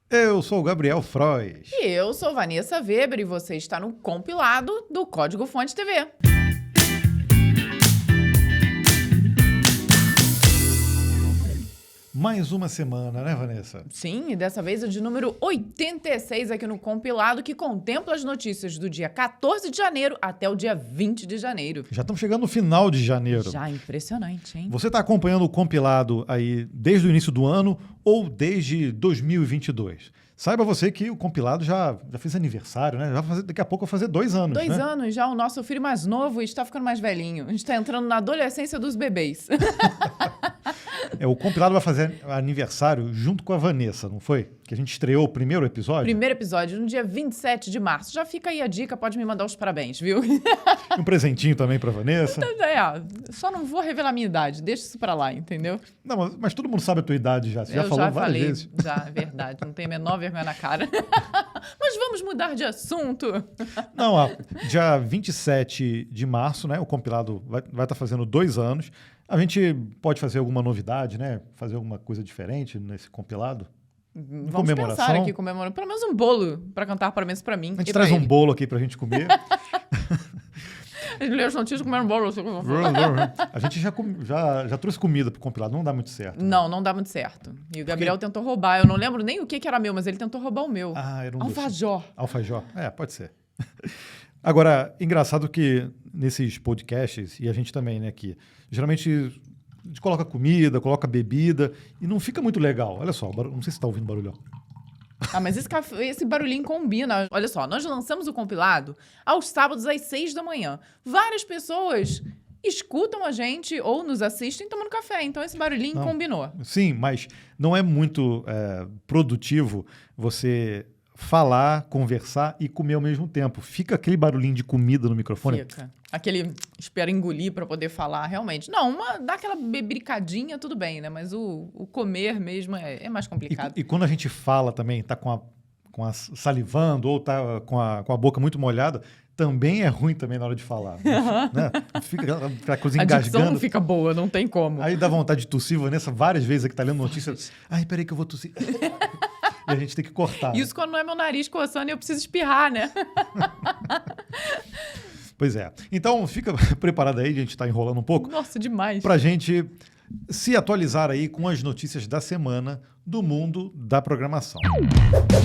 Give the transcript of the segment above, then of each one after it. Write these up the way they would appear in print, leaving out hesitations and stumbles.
Eu sou o Gabriel Frois. E eu sou Vanessa Weber e você está no compilado do Código Fonte TV. Mais uma semana, né, Vanessa? Sim, e dessa vez é de número 86 aqui no compilado, que contempla as notícias do dia 14 de janeiro até o dia 20 de janeiro. Já estamos chegando no final de janeiro. Já impressionante, hein? Você está acompanhando o compilado aí desde o início do ano ou desde 2022? Saiba você que o compilado já fez aniversário, né? Daqui a pouco vai fazer 2 anos, 2 né? anos já, o nosso filho mais novo está ficando mais velhinho. A gente está entrando na adolescência dos bebês. O compilado vai fazer aniversário junto com a Vanessa, não foi? Que a gente estreou o primeiro episódio. Primeiro episódio, no dia 27 de março. Já fica aí a dica, pode me mandar os parabéns, viu? Um presentinho também para Vanessa. Só não vou revelar a minha idade, deixa isso pra lá, entendeu? Não, mas todo mundo sabe a tua idade já. Você já falou várias vezes. Já, é verdade. Não tenho a menor vergonha na cara. Mas vamos mudar de assunto. Não, dia 27 de março, né? O compilado vai estar fazendo 2 anos. A gente pode fazer alguma novidade, né? Fazer alguma coisa diferente nesse compilado? Vamos pensar aqui, comemorando. Pelo menos um bolo para cantar parabéns para mim. A gente traz um bolo aqui pra gente comer. A gente lê as notícias comendo bolo. A gente já trouxe comida pro compilado, não dá muito certo. Não dá muito certo. E o Gabriel tentou roubar. Eu não lembro nem o que era meu, mas ele tentou roubar o meu. Era um alfajor. Alfajor, pode ser. Agora, engraçado que nesses podcasts, e a gente também, né, aqui, geralmente a gente coloca comida, coloca bebida, e não fica muito legal. Olha só, não sei se você tá ouvindo barulho. Mas esse barulhinho combina. Olha só, nós lançamos o compilado aos sábados às 6 da manhã. Várias pessoas escutam a gente ou nos assistem tomando café. Então esse barulhinho combinou. Sim, mas não é muito produtivo você falar, conversar e comer ao mesmo tempo. Fica aquele barulhinho de comida no microfone. Fica. Aquele espera engolir para poder falar, realmente. Não, dá aquela bebericadinha, tudo bem, né? Mas o comer mesmo é mais complicado. E quando a gente fala também, tá com a salivando ou tá com a boca muito molhada, também é ruim também na hora de falar. Né? Fica aquela coisa engasgando. A dicção não fica boa, não tem como. Aí dá vontade de tossir. Vanessa várias vezes aqui tá lendo notícia. Ai, peraí que eu vou tossir. E a gente tem que cortar. Isso quando não é meu nariz coçando e eu preciso espirrar, né? Pois é. Então, fica preparado aí, a gente está enrolando um pouco. Nossa, demais. Pra gente se atualizar aí com as notícias da semana do mundo da programação.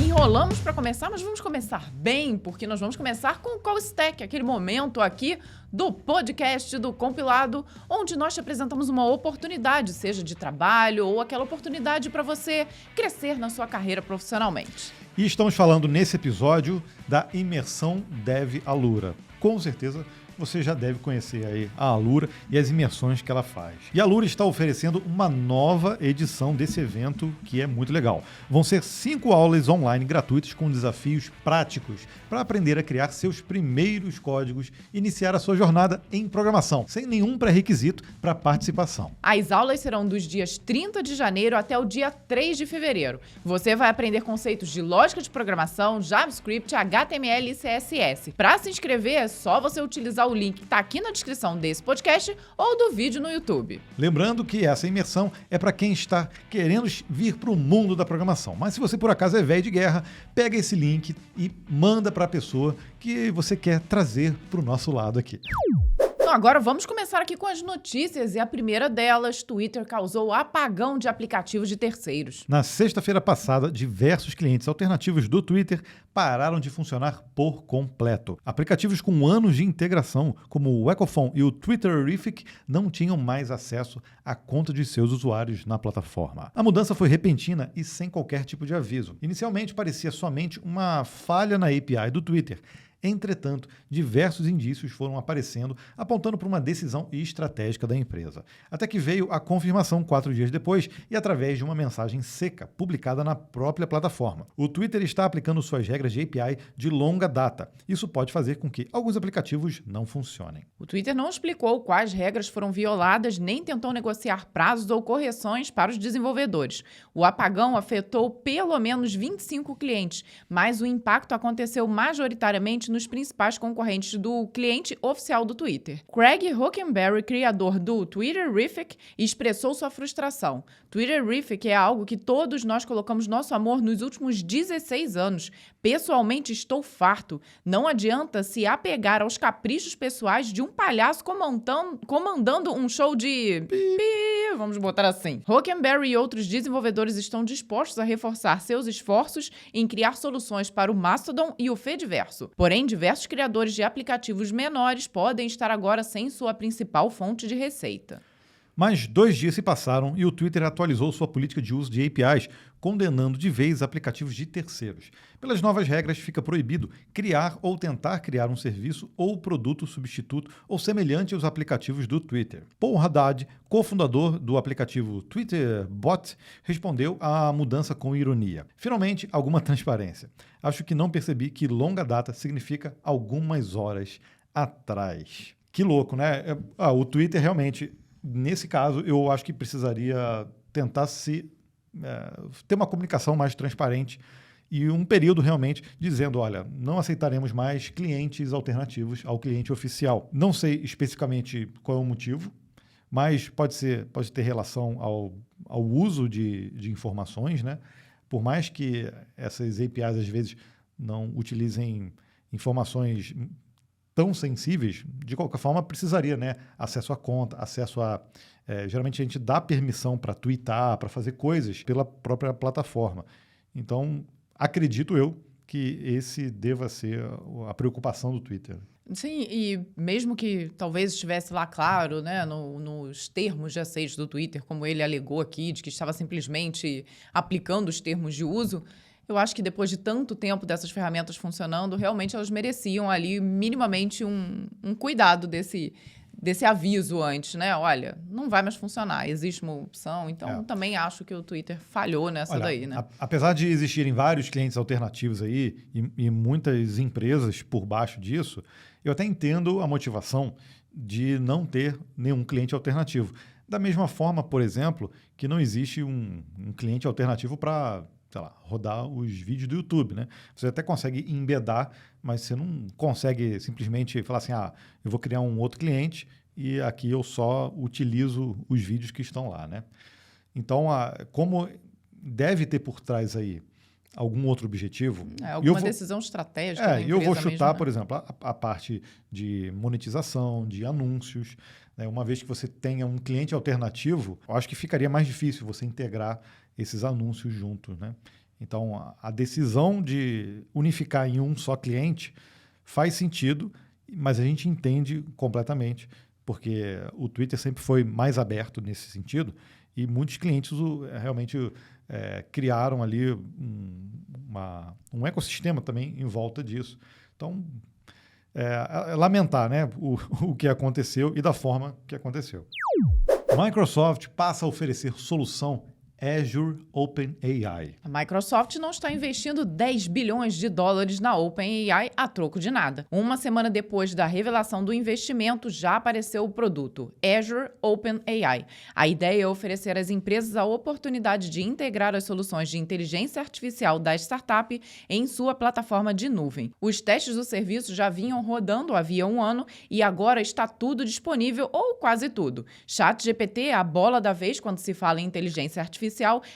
Enrolamos para começar, mas vamos começar bem, porque nós vamos começar com o Call Stack, aquele momento aqui do podcast, do compilado, onde nós te apresentamos uma oportunidade, seja de trabalho ou aquela oportunidade para você crescer na sua carreira profissionalmente. E estamos falando nesse episódio da imersão Dev Alura. Com certeza você já deve conhecer aí a Alura e as imersões que ela faz. E a Alura está oferecendo uma nova edição desse evento que é muito legal. Vão ser 5 aulas online gratuitas com desafios práticos para aprender a criar seus primeiros códigos e iniciar a sua jornada em programação, sem nenhum pré-requisito para participação. As aulas serão dos dias 30 de janeiro até o dia 3 de fevereiro. Você vai aprender conceitos de lógica de programação, JavaScript, HTML e CSS. Para se inscrever, é só você utilizar o link que está aqui na descrição desse podcast ou do vídeo no YouTube. Lembrando que essa imersão é para quem está querendo vir para o mundo da programação. Mas se você por acaso é velho de guerra, pega esse link e manda para a pessoa que você quer trazer para o nosso lado aqui. Então agora vamos começar aqui com as notícias e a primeira delas, Twitter causou apagão de aplicativos de terceiros. Na sexta-feira passada, diversos clientes alternativos do Twitter pararam de funcionar por completo. Aplicativos com anos de integração, como o Ecophone e o Twitterific, não tinham mais acesso à conta de seus usuários na plataforma. A mudança foi repentina e sem qualquer tipo de aviso. Inicialmente parecia somente uma falha na API do Twitter. Entretanto, diversos indícios foram aparecendo, apontando para uma decisão estratégica da empresa. Até que veio a confirmação 4 dias depois e através de uma mensagem seca, publicada na própria plataforma. O Twitter está aplicando suas regras de API de longa data. Isso pode fazer com que alguns aplicativos não funcionem. O Twitter não explicou quais regras foram violadas, nem tentou negociar prazos ou correções para os desenvolvedores. O apagão afetou pelo menos 25 clientes, mas o impacto aconteceu majoritariamente nos principais concorrentes do cliente oficial do Twitter. Craig Hockenberry, criador do Twitterrific, expressou sua frustração. Twitterrific é algo que todos nós colocamos nosso amor nos últimos 16 anos. Pessoalmente, estou farto. Não adianta se apegar aos caprichos pessoais de um palhaço comandando um show de... vamos botar assim. Hockenberry e outros desenvolvedores estão dispostos a reforçar seus esforços em criar soluções para o Mastodon e o Fediverso. Porém, diversos criadores de aplicativos menores podem estar agora sem sua principal fonte de receita. Mas 2 dias se passaram e o Twitter atualizou sua política de uso de APIs, condenando de vez aplicativos de terceiros. Pelas novas regras, fica proibido criar ou tentar criar um serviço ou produto substituto ou semelhante aos aplicativos do Twitter. Paul Haddad, cofundador do aplicativo TwitterBot, respondeu à mudança com ironia. Finalmente, alguma transparência. Acho que não percebi que longa data significa algumas horas atrás. Que louco, né? O Twitter realmente... Nesse caso, eu acho que precisaria tentar ter uma comunicação mais transparente e um período realmente dizendo, olha, não aceitaremos mais clientes alternativos ao cliente oficial. Não sei especificamente qual é o motivo, mas pode ter relação ao uso de informações, né? Por mais que essas APIs às vezes não utilizem informações tão sensíveis, de qualquer forma precisaria, né? Acesso à conta, acesso a... geralmente a gente dá permissão para twittar, para fazer coisas pela própria plataforma. Então, acredito eu que esse deva ser a preocupação do Twitter. Sim, e mesmo que talvez estivesse lá claro, né, nos termos de aceite do Twitter, como ele alegou aqui, de que estava simplesmente aplicando os termos de uso, eu acho que depois de tanto tempo dessas ferramentas funcionando, realmente elas mereciam ali minimamente um cuidado desse aviso antes, né? Olha, não vai mais funcionar, existe uma opção. Então, também acho que o Twitter falhou nessa daí, né? Apesar de existirem vários clientes alternativos aí e muitas empresas por baixo disso, eu até entendo a motivação de não ter nenhum cliente alternativo. Da mesma forma, por exemplo, que não existe um cliente alternativo para... sei lá, rodar os vídeos do YouTube, né? Você até consegue embedar, mas você não consegue simplesmente falar assim, eu vou criar um outro cliente e aqui eu só utilizo os vídeos que estão lá, né? Então, como deve ter por trás aí algum outro objetivo... alguma decisão estratégica. Eu vou chutar, mesmo, né? Por exemplo, a parte de monetização, de anúncios, né? Uma vez que você tenha um cliente alternativo, eu acho que ficaria mais difícil você integrar esses anúncios juntos, né? Então, a decisão de unificar em um só cliente faz sentido, mas a gente entende completamente, porque o Twitter sempre foi mais aberto nesse sentido e muitos clientes realmente criaram ali um ecossistema também em volta disso. Então, lamentar, né, o que aconteceu e da forma que aconteceu. Microsoft passa a oferecer solução Azure OpenAI. A Microsoft não está investindo 10 bilhões de dólares na OpenAI a troco de nada. Uma semana depois da revelação do investimento, já apareceu o produto Azure OpenAI. A ideia é oferecer às empresas a oportunidade de integrar as soluções de inteligência artificial da startup em sua plataforma de nuvem. Os testes do serviço já vinham rodando havia um ano e agora está tudo disponível, ou quase tudo. ChatGPT, a bola da vez quando se fala em inteligência artificial,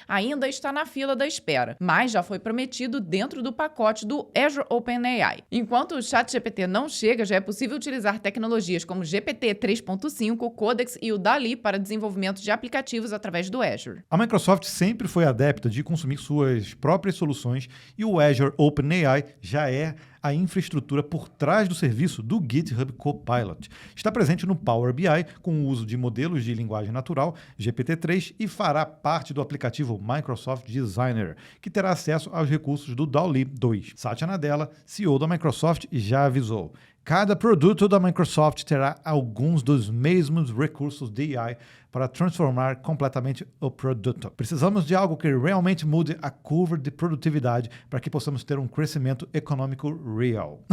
ainda está na fila da espera, mas já foi prometido dentro do pacote do Azure OpenAI. Enquanto o ChatGPT não chega, já é possível utilizar tecnologias como GPT 3.5, Codex e o DALL-E para desenvolvimento de aplicativos através do Azure. A Microsoft sempre foi adepta de consumir suas próprias soluções e o Azure OpenAI já é a infraestrutura por trás do serviço do GitHub Copilot. Está presente no Power BI com o uso de modelos de linguagem natural, GPT-3, e fará parte do aplicativo Microsoft Designer, que terá acesso aos recursos do DALL-E 2. Satya Nadella, CEO da Microsoft, já avisou. Cada produto da Microsoft terá alguns dos mesmos recursos de AI para transformar completamente o produto. Precisamos de algo que realmente mude a curva de produtividade para que possamos ter um crescimento econômico real.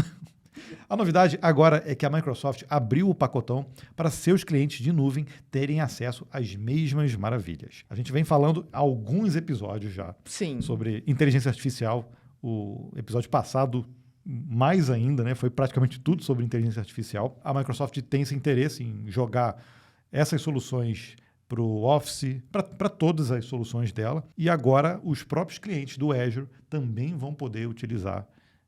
A novidade agora é que a Microsoft abriu o pacotão para seus clientes de nuvem terem acesso às mesmas maravilhas. A gente vem falando há alguns episódios já sobre inteligência artificial. O episódio passado mais ainda, né? Foi praticamente tudo sobre inteligência artificial. A Microsoft tem esse interesse em jogar essas soluções para o Office, para todas as soluções dela. E agora os próprios clientes do Azure também vão poder utilizar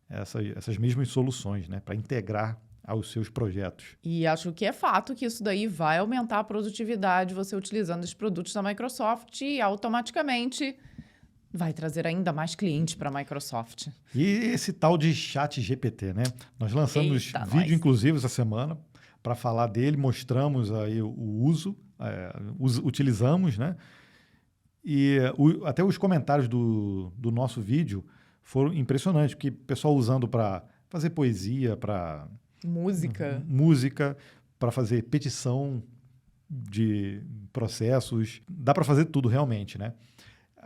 essas mesmas soluções, né? Para integrar aos seus projetos. E acho que é fato que isso daí vai aumentar a produtividade você utilizando os produtos da Microsoft e automaticamente vai trazer ainda mais clientes para a Microsoft. E esse tal de ChatGPT, né? Nós lançamos Eita, vídeo, nós. inclusive, essa semana para falar dele, mostramos aí o uso, utilizamos, né? E até os comentários do nosso vídeo foram impressionantes, porque o pessoal usando para fazer poesia, para música, para fazer petição de processos, dá para fazer tudo realmente, né?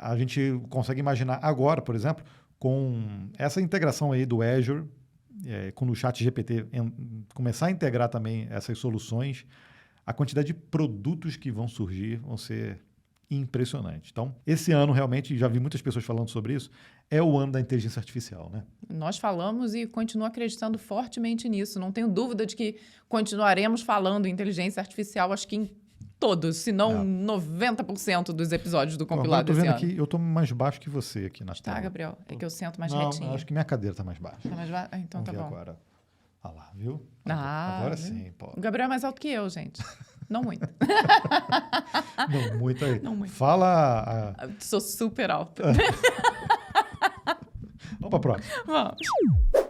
A gente consegue imaginar agora, por exemplo, com essa integração aí do Azure, quando o ChatGPT começar a integrar também essas soluções, a quantidade de produtos que vão surgir vão ser impressionantes. Então, esse ano realmente, já vi muitas pessoas falando sobre isso, é o ano da inteligência artificial, né? Nós falamos e continuo acreditando fortemente nisso. Não tenho dúvida de que continuaremos falando em inteligência artificial, acho que em todos, se não 90% dos episódios do compilado esse ano. Aqui, eu estou mais baixo que você aqui na tela. Tá, Gabriel? É que eu sento mais não, retinho. Acho que minha cadeira está mais baixa. Tá mais baixo? Então Vamos tá ver bom. agora. Olha lá, viu? Viu? Agora sim, pô. O Gabriel é mais alto que eu, gente. Não muito. Não muito aí. Não muito. Fala... Sou super alta. Vamos para a próxima. Vamos.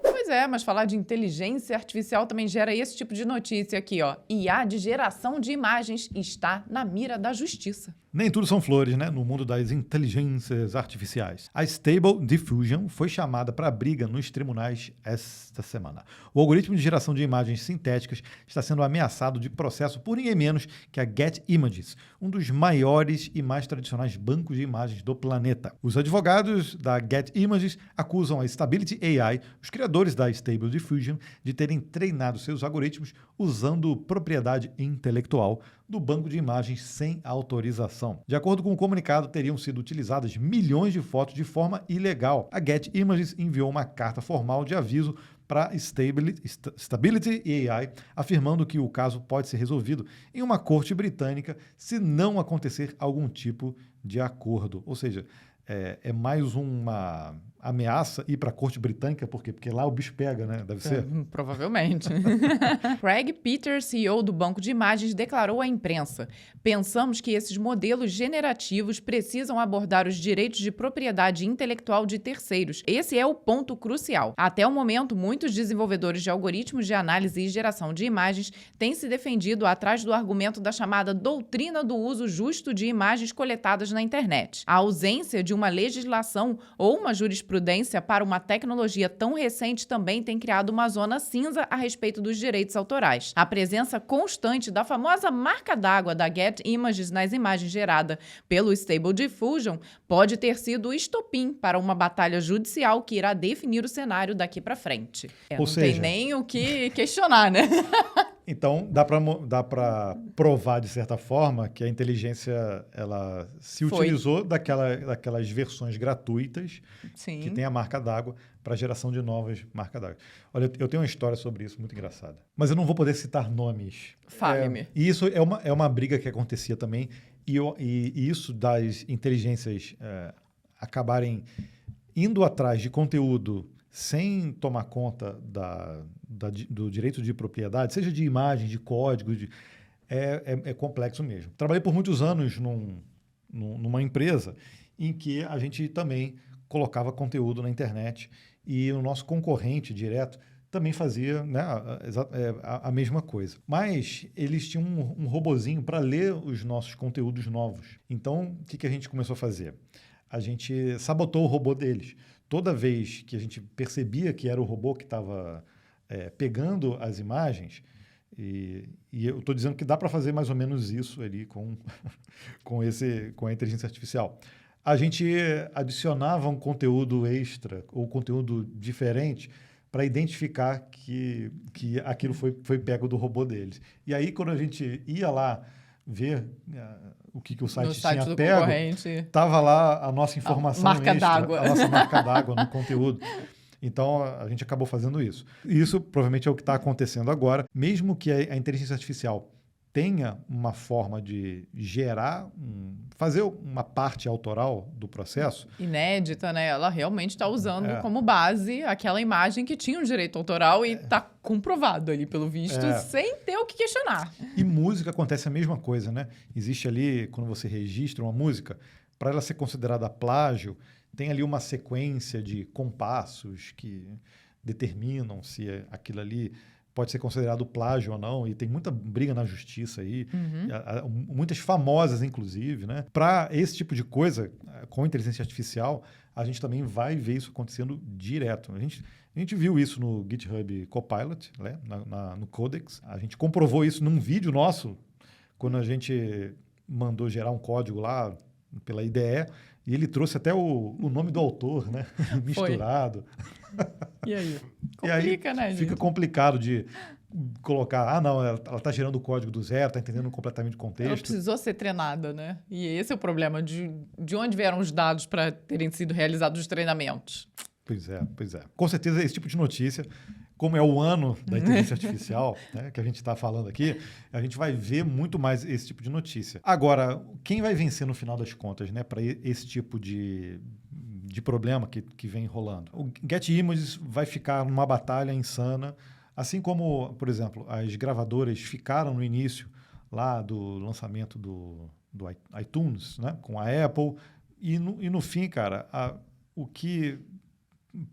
Pois é, mas falar de inteligência artificial também gera esse tipo de notícia aqui, ó. IA de geração de imagens está na mira da justiça. Nem tudo são flores, né? No mundo das inteligências artificiais. A Stable Diffusion foi chamada para briga nos tribunais esta semana. O algoritmo de geração de imagens sintéticas está sendo ameaçado de processo por ninguém menos que a Getty Images, um dos maiores e mais tradicionais bancos de imagens do planeta. Os advogados da Getty Images acusam a Stability AI, os criadores da Stable Diffusion, de terem treinado seus algoritmos usando propriedade intelectual do banco de imagens sem autorização. De acordo com o comunicado, teriam sido utilizadas milhões de fotos de forma ilegal. A Getty Images enviou uma carta formal de aviso para Stability AI, afirmando que o caso pode ser resolvido em uma corte britânica se não acontecer algum tipo de acordo. Ou seja, é mais uma ameaça ir para a corte britânica, por quê? Porque lá o bicho pega, né? Deve ser. Provavelmente. Craig Peters, CEO do banco de imagens, declarou à imprensa: pensamos que esses modelos generativos precisam abordar os direitos de propriedade intelectual de terceiros. Esse é o ponto crucial. Até o momento, muitos desenvolvedores de algoritmos de análise e geração de imagens têm se defendido atrás do argumento da chamada doutrina do uso justo de imagens coletadas na internet. A ausência de uma legislação ou uma jurisprudência para uma tecnologia tão recente também tem criado uma zona cinza a respeito dos direitos autorais. A presença constante da famosa marca d'água da Getty Images nas imagens geradas pelo Stable Diffusion pode ter sido o estopim para uma batalha judicial que irá definir o cenário daqui para frente. Não tem nem o que questionar, né? Então, dá para provar, de certa forma, que a inteligência ela se utilizou daquelas versões gratuitas Sim. que tem a marca d'água para a geração de novas marcas d'água. Olha, eu tenho uma história sobre isso muito engraçada. Mas eu não vou poder citar nomes. Fale-me. E isso é uma briga que acontecia também. E isso das inteligências acabarem indo atrás de conteúdo sem tomar conta do direito de propriedade, seja de imagem, de código, é complexo mesmo. Trabalhei por muitos anos numa empresa em que a gente também colocava conteúdo na internet e o nosso concorrente direto também fazia, né, a mesma coisa. Mas eles tinham um robozinho para ler os nossos conteúdos novos. Então, o que a gente começou a fazer? A gente sabotou o robô deles. Toda vez que a gente percebia que era o robô que estava pegando as imagens, e eu estou dizendo que dá para fazer mais ou menos isso ali com a inteligência artificial. A gente adicionava um conteúdo extra ou conteúdo diferente para identificar que aquilo foi pego do robô deles. E aí, quando a gente ia lá ver o que o site tinha pego, estava lá a nossa informação marca extra, d'água. a nossa marca d'água no conteúdo. Então, a gente acabou fazendo isso. E isso provavelmente é o que está acontecendo agora. Mesmo que a inteligência artificial tenha uma forma de fazer uma parte autoral do processo. Inédita, né? Ela realmente está usando como base aquela imagem que tinha um direito autoral e está comprovado ali, pelo visto, sem ter o que questionar. E música acontece a mesma coisa, né? Existe ali, quando você registra uma música, para ela ser considerada plágio, tem ali uma sequência de compassos que determinam se aquilo ali pode ser considerado plágio ou não, e tem muita briga na justiça aí, muitas famosas, inclusive, né? Para esse tipo de coisa, com inteligência artificial, a gente também vai ver isso acontecendo direto. A gente viu isso no GitHub Copilot, né? No Codex. A gente comprovou isso num vídeo nosso, quando a gente mandou gerar um código lá pela IDE, e ele trouxe até o nome do autor, né? Misturado. E aí? Complica, né, gente? Fica complicado de colocar, não, ela está gerando o código do zero, está entendendo completamente o contexto. Ela precisou ser treinada, né? E esse é o problema, de onde vieram os dados para terem sido realizados os treinamentos. Pois é. Com certeza, esse tipo de notícia, como é o ano da inteligência artificial, né, que a gente está falando aqui, a gente vai ver muito mais esse tipo de notícia. Agora, quem vai vencer no final das contas, né, para esse tipo de problema que vem rolando? O Get Images vai ficar numa batalha insana, assim como, por exemplo, as gravadoras ficaram no início lá do lançamento do iTunes, né, com a Apple, e no fim, cara, o que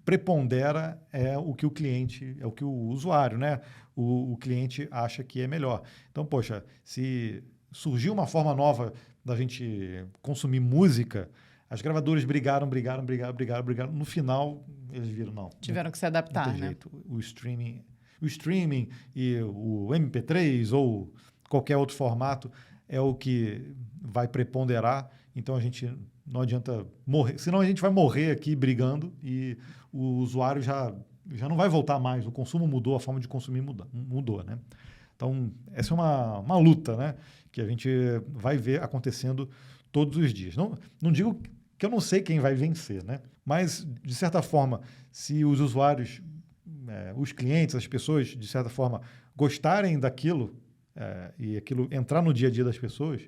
prepondera é o que o cliente, é o que o usuário, né? O cliente acha que é melhor. Então, poxa, se surgiu uma forma nova da gente consumir música, as gravadoras brigaram. No final, eles viram, não. Tiveram que se adaptar, não tem né? jeito. O streaming e o MP3 ou qualquer outro formato é o que vai preponderar. Então, a gente não adianta morrer. Senão, a gente vai morrer aqui brigando e o usuário já não vai voltar mais. O consumo mudou, a forma de consumir mudou, né? Então, essa é uma luta, né, que a gente vai ver acontecendo todos os dias. Não digo que eu não sei quem vai vencer, né? Mas, de certa forma, se os usuários, os clientes, as pessoas, de certa forma, gostarem daquilo e aquilo entrar no dia a dia das pessoas,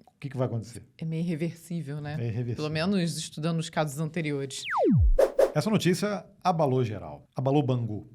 o que vai acontecer? É meio irreversível, né? É irreversível. Pelo menos estudando os casos anteriores. Essa notícia abalou geral, abalou Bangu.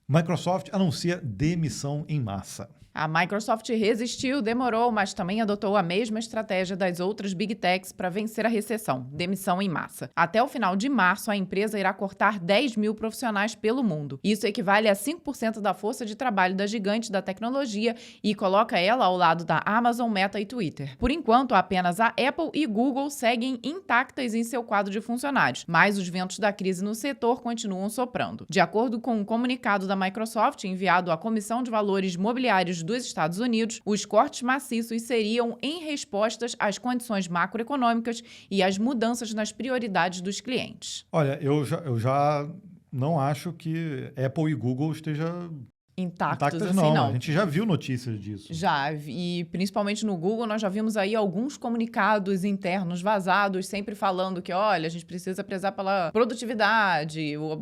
Microsoft anuncia demissão em massa. A Microsoft resistiu, demorou, mas também adotou a mesma estratégia das outras Big Techs para vencer a recessão, demissão em massa. Até o final de março, a empresa irá cortar 10 mil profissionais pelo mundo. Isso equivale a 5% da força de trabalho da gigante da tecnologia e coloca ela ao lado da Amazon, Meta e Twitter. Por enquanto, apenas a Apple e Google seguem intactas em seu quadro de funcionários, mas os ventos da crise no setor continuam soprando. De acordo com um comunicado da Microsoft enviado à Comissão de Valores Mobiliários dos Estados Unidos, os cortes maciços seriam em respostas às condições macroeconômicas e às mudanças nas prioridades dos clientes. Olha, eu já não acho que Apple e Google estejam intactas assim, não. A gente já viu notícias disso. Já, e principalmente no Google nós já vimos aí alguns comunicados internos vazados, sempre falando que, olha, a gente precisa prezar pela produtividade, o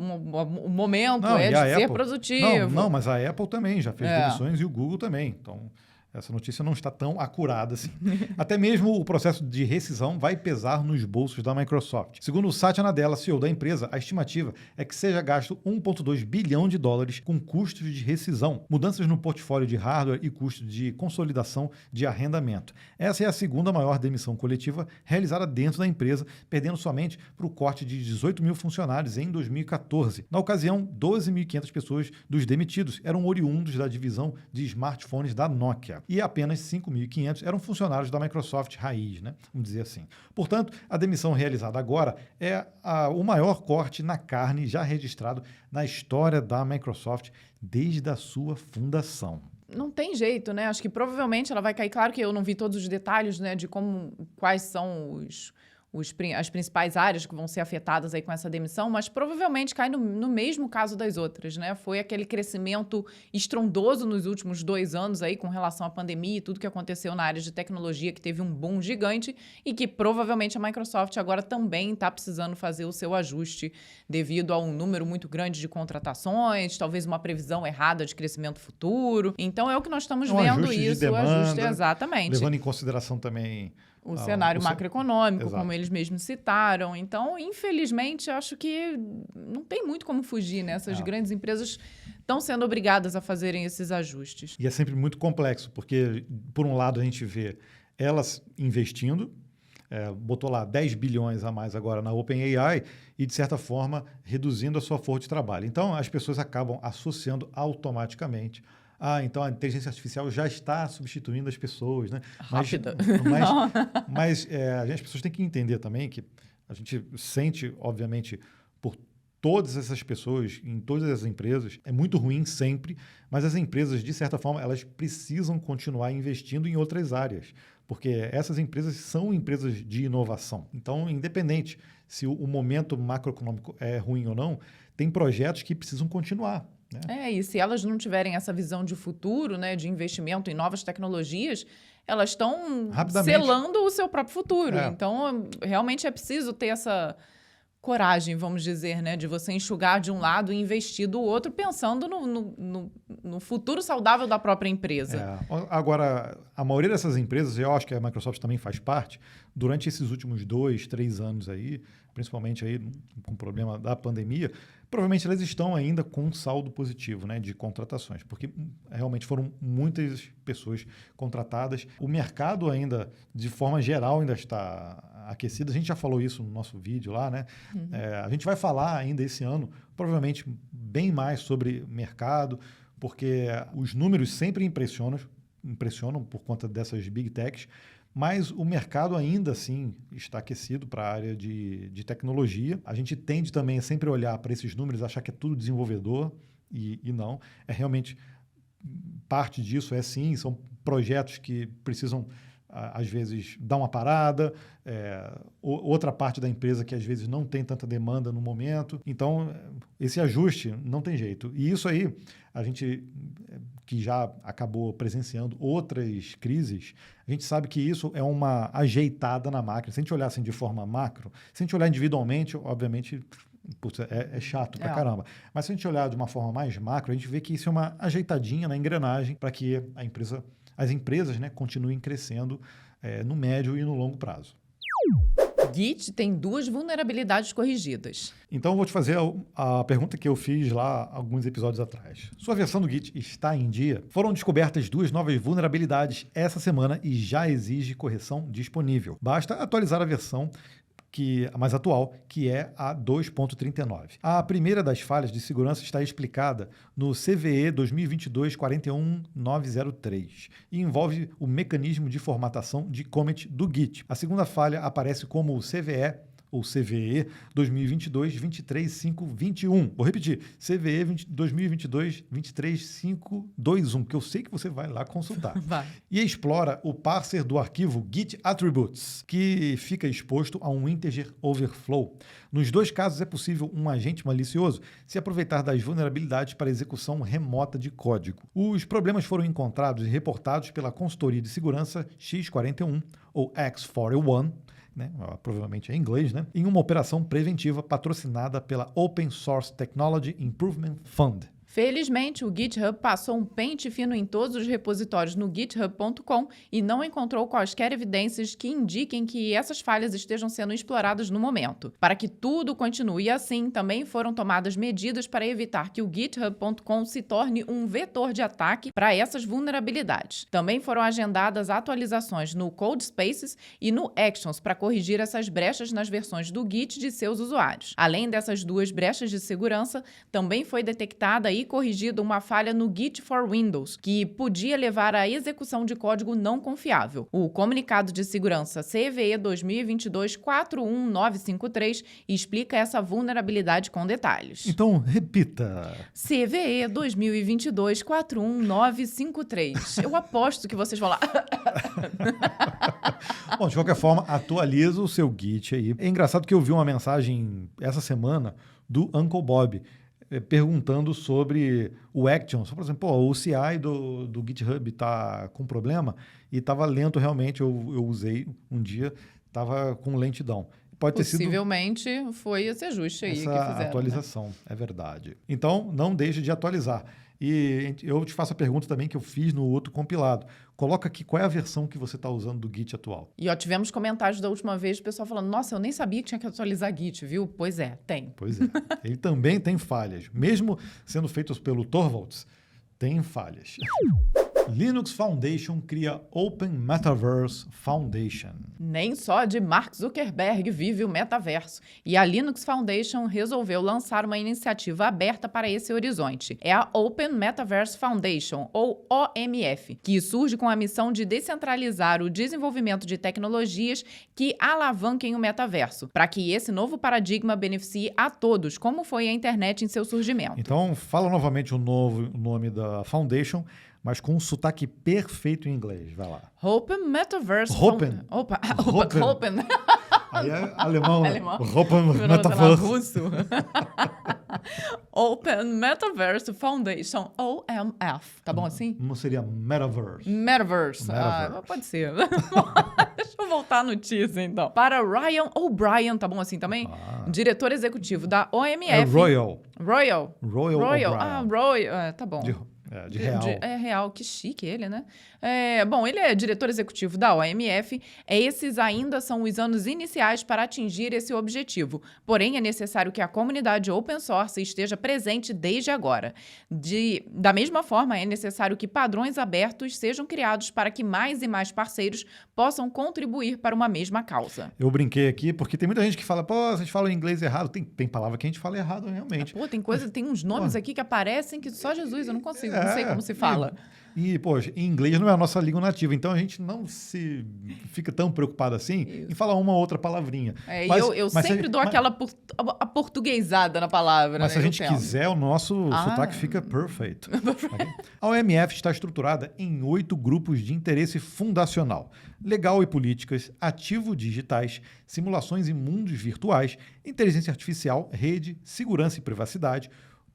momento de ser produtivo. Não, mas a Apple também já fez demissões e o Google também, então essa notícia não está tão acurada assim. Até mesmo o processo de rescisão vai pesar nos bolsos da Microsoft. Segundo o Satya Nadella, CEO da empresa, a estimativa é que seja gasto 1,2 bilhão de dólares com custos de rescisão, mudanças no portfólio de hardware e custos de consolidação de arrendamento. Essa é a segunda maior demissão coletiva realizada dentro da empresa, perdendo somente para o corte de 18 mil funcionários em 2014. Na ocasião, 12.500 pessoas dos demitidos eram oriundos da divisão de smartphones da Nokia. E apenas 5.500 eram funcionários da Microsoft raiz, né? Vamos dizer assim. Portanto, a demissão realizada agora é o maior corte na carne já registrado na história da Microsoft desde a sua fundação. Não tem jeito, né? Acho que provavelmente ela vai cair. Claro que eu não vi todos os detalhes, né, de quais são as principais áreas que vão ser afetadas aí com essa demissão, mas provavelmente cai no mesmo caso das outras, né? Foi aquele crescimento estrondoso nos últimos 2 anos aí com relação à pandemia e tudo que aconteceu na área de tecnologia, que teve um boom gigante e que provavelmente a Microsoft agora também está precisando fazer o seu ajuste devido a um número muito grande de contratações, talvez uma previsão errada de crescimento futuro. Então é o que nós estamos vendo isso, o ajuste, exatamente. Levando em consideração também o cenário macroeconômico, Exato. como eles mesmos citaram. Então, infelizmente, acho que não tem muito como fugir, né? Essas grandes empresas estão sendo obrigadas a fazerem esses ajustes. E é sempre muito complexo, porque, por um lado, a gente vê elas investindo, botou lá 10 bilhões a mais agora na OpenAI e, de certa forma, reduzindo a sua força de trabalho. Então, as pessoas acabam associando automaticamente. Então a inteligência artificial já está substituindo as pessoas, né? Rápida. Mas as pessoas têm que entender também que a gente sente, obviamente, por todas essas pessoas, em todas as empresas, é muito ruim sempre, mas as empresas, de certa forma, elas precisam continuar investindo em outras áreas, porque essas empresas são empresas de inovação. Então, independente se o momento macroeconômico é ruim ou não, tem projetos que precisam continuar. E se elas não tiverem essa visão de futuro, né, de investimento em novas tecnologias, elas estão selando o seu próprio futuro. Então, realmente é preciso ter essa coragem, vamos dizer, né, de você enxugar de um lado e investir do outro, pensando no futuro saudável da própria empresa. Agora, a maioria dessas empresas, eu acho que a Microsoft também faz parte, durante esses últimos 2, 3 anos aí, principalmente aí com o problema da pandemia, provavelmente elas estão ainda com um saldo positivo, né, de contratações, porque realmente foram muitas pessoas contratadas. O mercado ainda, de forma geral, ainda está aquecido. A gente já falou isso no nosso vídeo lá, né? A gente vai falar ainda esse ano, provavelmente, bem mais sobre mercado, porque os números sempre impressionam por conta dessas big techs, mas o mercado ainda assim está aquecido para a área de tecnologia. A gente tende também a sempre olhar para esses números, achar que é tudo desenvolvedor, e não. É realmente, parte disso sim, são projetos que precisam, às vezes, dar uma parada, outra parte da empresa que às vezes não tem tanta demanda no momento. Então, esse ajuste não tem jeito. E isso aí, a gente que já acabou presenciando outras crises, a gente sabe que isso é uma ajeitada na máquina. Se a gente olhar assim de forma macro, se a gente olhar individualmente, obviamente, é chato pra caramba. Mas se a gente olhar de uma forma mais macro, a gente vê que isso é uma ajeitadinha na engrenagem para que as empresas, né, continuem crescendo no médio e no longo prazo. Git tem 2 vulnerabilidades corrigidas. Então, eu vou te fazer a pergunta que eu fiz lá alguns episódios atrás. Sua versão do Git está em dia? Foram descobertas 2 novas vulnerabilidades essa semana e já exige correção disponível. Basta atualizar a versão a mais atual, que é a 2.39. A primeira das falhas de segurança está explicada no CVE 2022-41903 e envolve o mecanismo de formatação de commit do Git. A segunda falha aparece como o CVE ou CVE 2022-23521. Vou repetir, CVE 2022-23521, que eu sei que você vai lá consultar. Vai. E explora o parser do arquivo Git Attributes, que fica exposto a um integer overflow. Nos 2 casos, é possível um agente malicioso se aproveitar das vulnerabilidades para execução remota de código. Os problemas foram encontrados e reportados pela consultoria de segurança X41, ou X41, né? Provavelmente é em inglês, né? Em uma operação preventiva patrocinada pela Open Source Technology Improvement Fund. Felizmente, o GitHub passou um pente fino em todos os repositórios no github.com e não encontrou quaisquer evidências que indiquem que essas falhas estejam sendo exploradas no momento. Para que tudo continue assim, também foram tomadas medidas para evitar que o github.com se torne um vetor de ataque para essas vulnerabilidades. Também foram agendadas atualizações no Codespaces e no Actions para corrigir essas brechas nas versões do Git de seus usuários. Além dessas 2 brechas de segurança, também foi detectada e e corrigido uma falha no Git for Windows, que podia levar à execução de código não confiável. O comunicado de segurança CVE 2022-41953 explica essa vulnerabilidade com detalhes. Então, repita. CVE 2022-41953. Eu aposto que vocês vão lá. Bom, de qualquer forma, atualiza o seu Git aí. É engraçado que eu vi uma mensagem essa semana do Uncle Bob perguntando sobre o Actions. Por exemplo, o CI do GitHub está com problema e estava lento realmente. Eu usei um dia, estava com lentidão. Pode ter Possivelmente foi esse ajuste aí que fizeram. Essa atualização, né? É verdade. Então, não deixe de atualizar. E eu te faço a pergunta também que eu fiz no outro compilado. Coloca aqui qual é a versão que você está usando do Git atual. E tivemos comentários da última vez do pessoal falando, nossa, eu nem sabia que tinha que atualizar Git, viu? Pois é, tem. Pois é. Ele também tem falhas. Mesmo sendo feitos pelo Torvalds, tem falhas. Linux Foundation cria Open Metaverse Foundation. Nem só de Mark Zuckerberg vive o metaverso. E a Linux Foundation resolveu lançar uma iniciativa aberta para esse horizonte. É a Open Metaverse Foundation, ou OMF, que surge com a missão de descentralizar o desenvolvimento de tecnologias que alavanquem o metaverso, para que esse novo paradigma beneficie a todos, como foi a internet em seu surgimento. Então, fala novamente o nome da Foundation, mas com um sotaque perfeito em inglês. Vai lá. Open Metaverse... Open. Open. Aí é alemão. Open Metaverse. Russo. Open Metaverse Foundation, OMF. Tá bom assim? Não seria Metaverse. Metaverse. Pode ser. Deixa eu voltar à notícia, então. Para Ryan O'Brien, tá bom assim também? Diretor executivo da OMF. É Royal. Royal. O'Brien. Royal. Tá bom. De real. É real, que chique ele, né? Bom, ele é diretor executivo da OMF. Esses ainda são os anos iniciais para atingir esse objetivo. Porém, é necessário que a comunidade open source esteja presente desde agora. Da mesma forma, é necessário que padrões abertos sejam criados para que mais e mais parceiros possam contribuir para uma mesma causa. Eu brinquei aqui porque tem muita gente que fala, a gente fala inglês errado. Tem palavra que a gente fala errado realmente. Tem uns nomes aqui que aparecem que só Jesus, eu não consigo. Não sei como se fala. Poxa, em inglês não é a nossa língua nativa, então a gente não se fica tão preocupado assim em falar uma ou outra palavrinha. Eu sempre dou aquela aportuguesada na palavra. Mas se a gente quiser, o nosso sotaque fica perfeito. A OMF está estruturada em 8 grupos de interesse fundacional: legal e políticas, ativo digitais, simulações em mundos virtuais, inteligência artificial, rede, segurança e privacidade,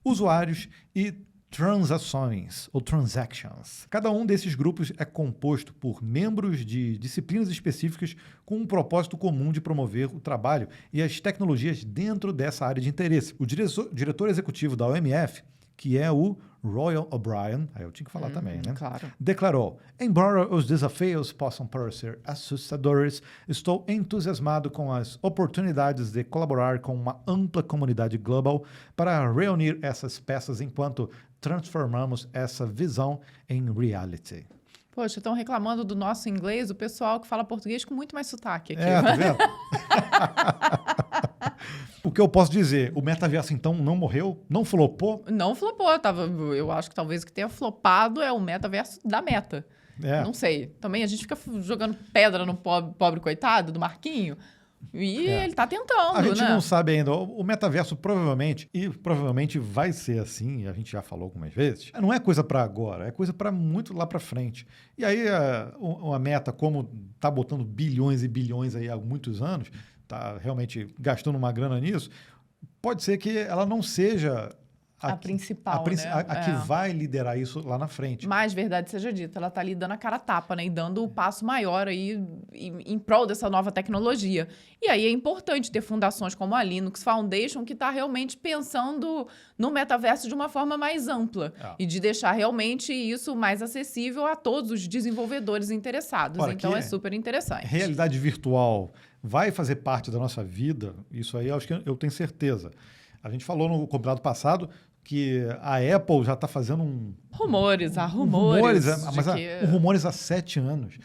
usuários e transações ou transactions. Cada um desses grupos é composto por membros de disciplinas específicas com um propósito comum de promover o trabalho e as tecnologias dentro dessa área de interesse. O diretor executivo da OMF, que é o Royal O'Brien, aí eu tinha que falar também, né? Claro. Declarou: embora os desafios possam parecer assustadores, estou entusiasmado com as oportunidades de colaborar com uma ampla comunidade global para reunir essas peças enquanto transformamos essa visão em reality. Poxa, estão reclamando do nosso inglês, o pessoal que fala português com muito mais sotaque aqui. Tá vendo? O que eu posso dizer, o metaverso então não morreu? Não flopou? Não flopou, eu acho que talvez o que tenha flopado é o metaverso da Meta. Não sei. Também a gente fica jogando pedra no pobre coitado do Marquinho. E ele tá tentando, A gente não sabe ainda. O metaverso provavelmente vai ser assim, a gente já falou algumas vezes. Não é coisa para agora, é coisa para muito lá para frente. E aí a Meta, como tá botando bilhões e bilhões aí há muitos anos, tá realmente gastando uma grana nisso, pode ser que ela não seja a principal, a que vai liderar isso lá na frente. Mas, verdade seja dita, ela está ali dando a cara a tapa, né? E dando o passo maior aí em prol dessa nova tecnologia. E aí é importante ter fundações como a Linux Foundation, que está realmente pensando no metaverso de uma forma mais ampla. E de deixar realmente isso mais acessível a todos os desenvolvedores interessados. Então é super interessante. Realidade virtual vai fazer parte da nossa vida, isso aí acho que eu tenho certeza. A gente falou no compilado passado que a Apple já está fazendo rumores, rumores há 7 anos.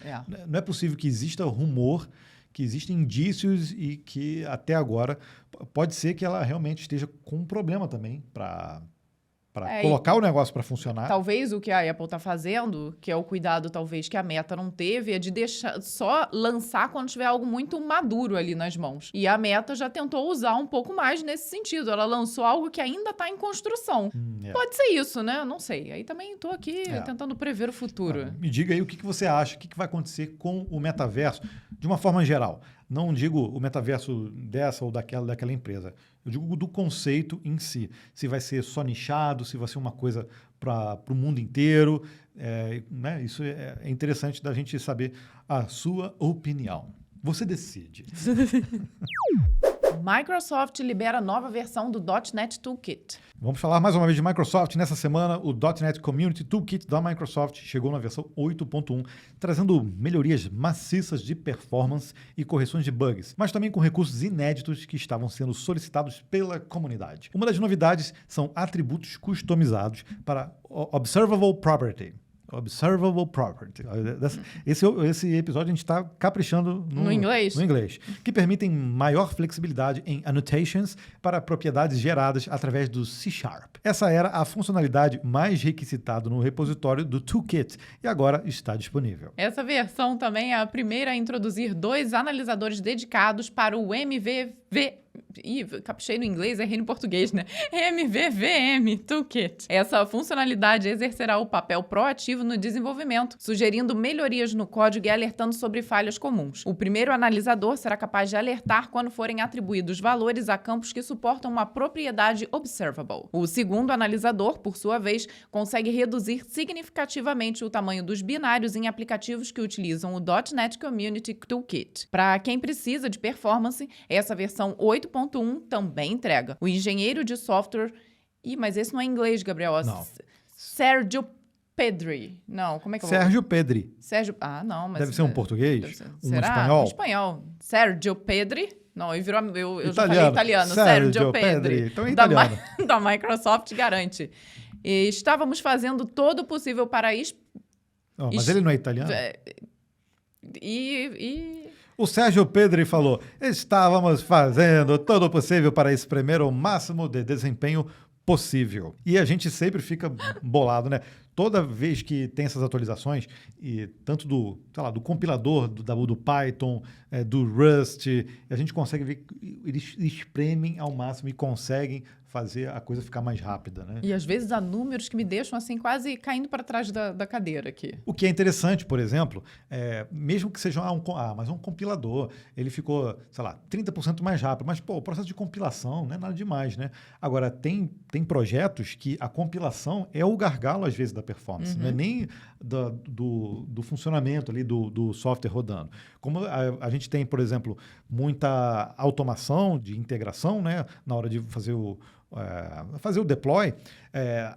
Não é possível que exista rumor, que existem indícios e que até agora pode ser que ela realmente esteja com um problema também para colocar o negócio para funcionar. Talvez o que a Apple está fazendo, que é o cuidado talvez que a Meta não teve, é de deixar só lançar quando tiver algo muito maduro ali nas mãos. E a Meta já tentou usar um pouco mais nesse sentido. Ela lançou algo que ainda está em construção. Pode ser isso, né? Não sei. Aí também estou aqui tentando prever o futuro. Me diga aí o que você acha, o que vai acontecer com o metaverso, de uma forma geral. Não digo o metaverso dessa ou daquela empresa. Eu digo do conceito em si. Se vai ser só nichado, se vai ser uma coisa para o mundo inteiro. Né? Isso é interessante da gente saber a sua opinião. Você decide. Microsoft libera nova versão do .NET Toolkit. Vamos falar mais uma vez de Microsoft. Nessa semana, o .NET Community Toolkit da Microsoft chegou na versão 8.1, trazendo melhorias maciças de performance e correções de bugs, mas também com recursos inéditos que estavam sendo solicitados pela comunidade. Uma das novidades são atributos customizados para Observable Property. Observable Property. Esse episódio a gente está caprichando no inglês. Que permitem maior flexibilidade em annotations para propriedades geradas através do C#. Essa era a funcionalidade mais requisitada no repositório do Toolkit e agora está disponível. Essa versão também é a primeira a introduzir 2 analisadores dedicados para o MVV. Caprichei no inglês, errei no português, né? MVVM Toolkit. Essa funcionalidade exercerá o papel proativo no desenvolvimento, sugerindo melhorias no código e alertando sobre falhas comuns. O primeiro analisador será capaz de alertar quando forem atribuídos valores a campos que suportam uma propriedade observable. O segundo analisador, por sua vez, consegue reduzir significativamente o tamanho dos binários em aplicativos que utilizam o .NET Community Toolkit. Para quem precisa de performance, essa versão 8.1 também entrega. O engenheiro de software... mas esse não é inglês, Gabriel. Não. Sérgio Pedri. Não, como é que eu vou... Sérgio Pedri. Não, mas... Deve ser um português? Será? Espanhol? Um espanhol. Sérgio Pedri. Não, eu já falei Italiano. italiano. Sérgio Pedri. Então é italiano. Da Microsoft garante. E estávamos fazendo todo o possível para... Mas ele não é italiano? O Sérgio Pedri falou: estávamos fazendo todo o possível para espremer o máximo de desempenho possível. E a gente sempre fica bolado, né? Toda vez que tem essas atualizações, e tanto do compilador, do Python, do Rust, a gente consegue ver que eles espremem ao máximo e conseguem fazer a coisa ficar mais rápida, né? E às vezes há números que me deixam assim quase caindo para trás da cadeira aqui. O que é interessante, por exemplo, mesmo que seja mas um compilador, ele ficou, 30% mais rápido, mas o processo de compilação não é nada demais, né? Agora, tem projetos que a compilação é o gargalo, às vezes, da performance, não é nem do funcionamento ali do software rodando. Como a gente tem, por exemplo, muita automação de integração, né, na hora de fazer o deploy,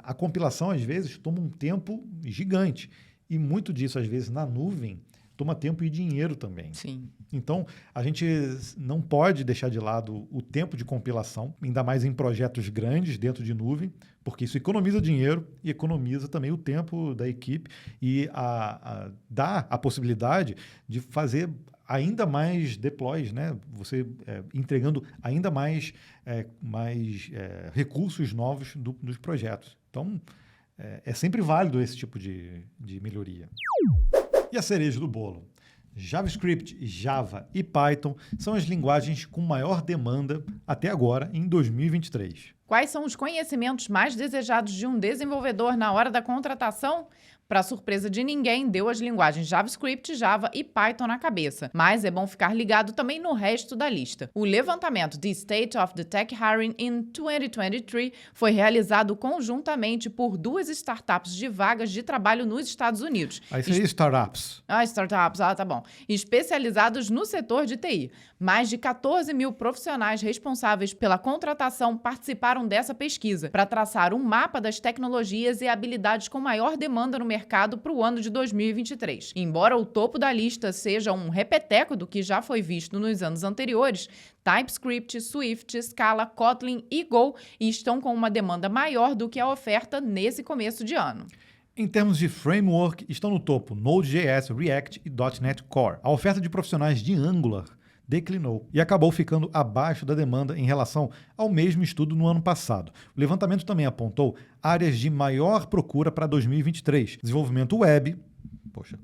a compilação, às vezes, toma um tempo gigante. E muito disso, às vezes, na nuvem, toma tempo e dinheiro também. Sim. Então, a gente não pode deixar de lado o tempo de compilação, ainda mais em projetos grandes dentro de nuvem, porque isso economiza dinheiro e economiza também o tempo da equipe e dá a possibilidade de fazer ainda mais deploys, né? Você entregando ainda mais recursos novos dos projetos. Então, é sempre válido esse tipo de melhoria. E a cereja do bolo? JavaScript, Java e Python são as linguagens com maior demanda até agora, em 2023. Quais são os conhecimentos mais desejados de um desenvolvedor na hora da contratação? Para surpresa de ninguém, deu as linguagens JavaScript, Java e Python na cabeça. Mas é bom ficar ligado também no resto da lista. O levantamento The State of the Tech Hiring in 2023 foi realizado conjuntamente por 2 startups de vagas de trabalho nos Estados Unidos. Aí seria startups. Startups, tá bom. Especializados no setor de TI. Mais de 14 mil profissionais responsáveis pela contratação participaram dessa pesquisa para traçar um mapa das tecnologias e habilidades com maior demanda no mercado para o ano de 2023. Embora o topo da lista seja um repeteco do que já foi visto nos anos anteriores, TypeScript, Swift, Scala, Kotlin e Go estão com uma demanda maior do que a oferta nesse começo de ano. Em termos de framework, estão no topo Node.js, React e .NET Core. A oferta de profissionais de Angular declinou e acabou ficando abaixo da demanda em relação ao mesmo estudo no ano passado. O levantamento também apontou áreas de maior procura para 2023: desenvolvimento web,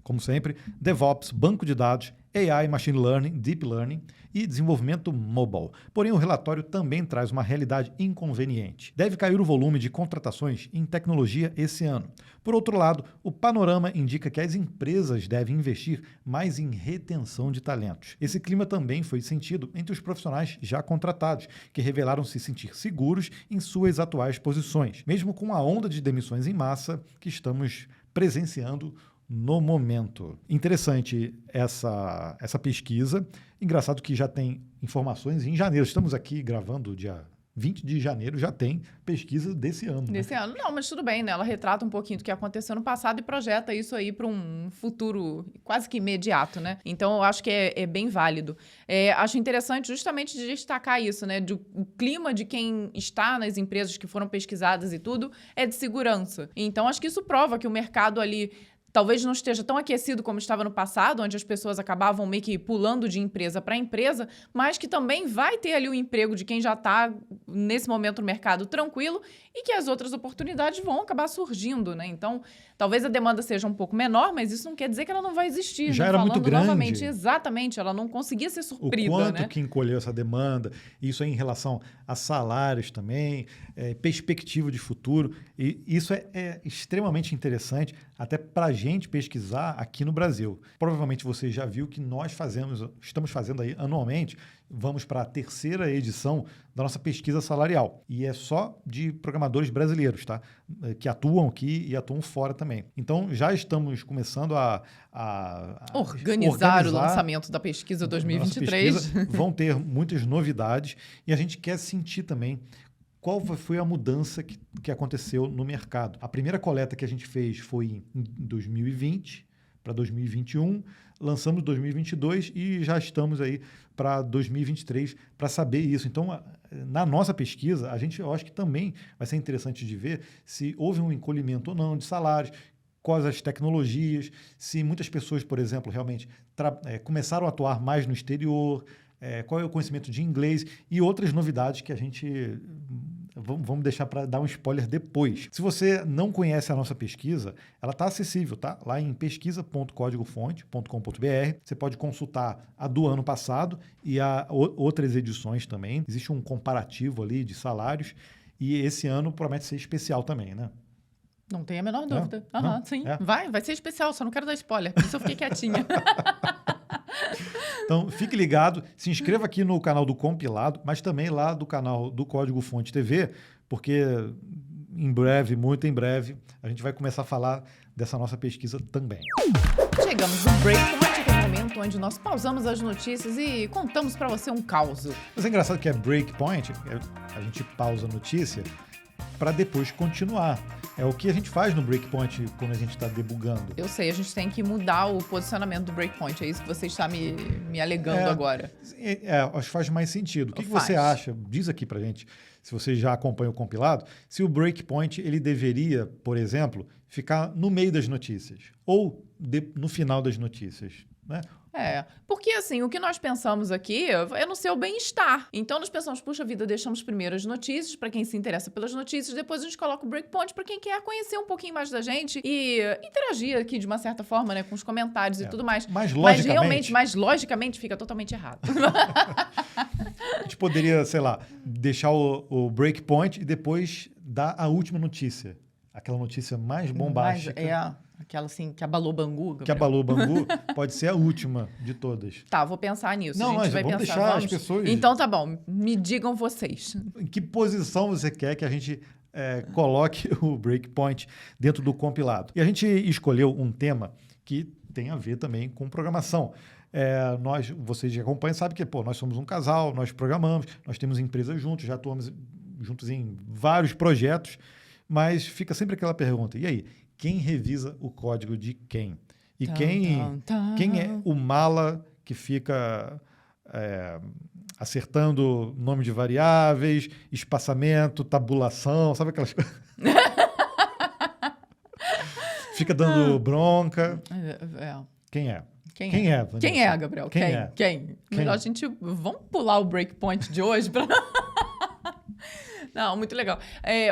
como sempre, DevOps, banco de dados, AI, Machine Learning, Deep Learning e desenvolvimento mobile. Porém, o relatório também traz uma realidade inconveniente. Deve cair o volume de contratações em tecnologia esse ano. Por outro lado, o panorama indica que as empresas devem investir mais em retenção de talentos. Esse clima também foi sentido entre os profissionais já contratados, que revelaram se sentir seguros em suas atuais posições, mesmo com a onda de demissões em massa que estamos presenciando no momento. Interessante essa pesquisa. Engraçado que já tem informações em janeiro. Estamos aqui gravando dia 20 de janeiro, já tem pesquisa desse ano. Desse ano. Não, mas tudo bem, né? Ela retrata um pouquinho do que aconteceu no passado e projeta isso aí para um futuro quase que imediato, né? Então, eu acho que é bem válido. Acho interessante justamente de destacar isso, né? O clima de quem está nas empresas que foram pesquisadas e tudo é de segurança. Então, acho que isso prova que o mercado ali talvez não esteja tão aquecido como estava no passado, onde as pessoas acabavam meio que pulando de empresa para empresa, mas que também vai ter ali o emprego de quem já está, nesse momento, no mercado tranquilo e que as outras oportunidades vão acabar surgindo, né? Então, talvez a demanda seja um pouco menor, mas isso não quer dizer que ela não vai existir. Já né? era Falando muito grande. Novamente, exatamente, ela não conseguia ser suprida. O quanto né? que encolheu essa demanda, isso aí em relação a salários também, perspectiva de futuro, e isso é extremamente interessante até para a gente pesquisar aqui no Brasil. Provavelmente você já viu que estamos fazendo aí anualmente, vamos para a 3ª edição da nossa pesquisa salarial. E é só de programadores brasileiros, tá? Que atuam aqui e atuam fora também. Então, já estamos começando a organizar o lançamento da pesquisa 2023. Pesquisa. Vão ter muitas novidades e a gente quer sentir também qual foi a mudança que aconteceu no mercado. A primeira coleta que a gente fez foi em 2020 para 2021, lançamos 2022 e já estamos aí para 2023 para saber isso. Então, na nossa pesquisa, eu acho que também vai ser interessante de ver se houve um encolhimento ou não de salários, quais as tecnologias, se muitas pessoas, por exemplo, realmente começaram a atuar mais no exterior, qual é o conhecimento de inglês e outras novidades que a gente... Vamos deixar para dar um spoiler depois. Se você não conhece a nossa pesquisa, ela está acessível, tá? Lá em pesquisa.códigofonte.com.br. Você pode consultar a do ano passado e outras edições também. Existe um comparativo ali de salários e esse ano promete ser especial também, né? Não tem a menor dúvida. Sim. É. Vai ser especial, só não quero dar spoiler, por isso eu fiquei quietinha. Então, fique ligado, se inscreva aqui no canal do Compilado, mas também lá do canal do Código Fonte TV, porque em breve, muito em breve, a gente vai começar a falar dessa nossa pesquisa também. Chegamos no Breakpoint, aquele momento onde nós pausamos as notícias e contamos para você um caos. Mas é engraçado que é Breakpoint, a gente pausa a notícia para depois continuar. É o que a gente faz no Breakpoint quando a gente está debugando. Eu sei, a gente tem que mudar o posicionamento do Breakpoint. É isso que você está me alegando agora. Acho que faz mais sentido. O que você acha? Diz aqui pra gente, se você já acompanha o compilado, se o Breakpoint ele deveria, por exemplo, ficar no meio das notícias ou no final das notícias, né? Porque assim, o que nós pensamos aqui é no seu bem-estar. Então nós pensamos, puxa vida, deixamos primeiro as notícias para quem se interessa pelas notícias, depois a gente coloca o breakpoint para quem quer conhecer um pouquinho mais da gente e interagir aqui de uma certa forma, né, com os comentários e tudo mais. Mas logicamente fica totalmente errado. A gente poderia, sei lá, deixar o breakpoint e depois dar a última notícia. Aquela notícia mais bombástica. Aquela assim, que abalou o Bangu. Gabriel. Que abalou o Bangu pode ser a última de todas. Tá, vou pensar nisso. Não, a gente vai vamos pensar. Deixar as pessoas... Então tá bom, me digam vocês. Em que posição você quer que a gente coloque o breakpoint dentro do compilado? E a gente escolheu um tema que tem a ver também com programação. Vocês que acompanham sabem que nós somos um casal, nós programamos, nós temos empresas juntos, já atuamos juntos em vários projetos, mas fica sempre aquela pergunta, e aí? Quem revisa o código de quem? E quem é o mala que fica acertando nome de variáveis, espaçamento, tabulação, sabe aquelas coisas? Fica dando bronca. Quem é? Quem é, Vanessa? Quem é, Gabriel? Quem é? Quem? Melhor a gente... Vamos pular o breakpoint de hoje para... Não, muito legal.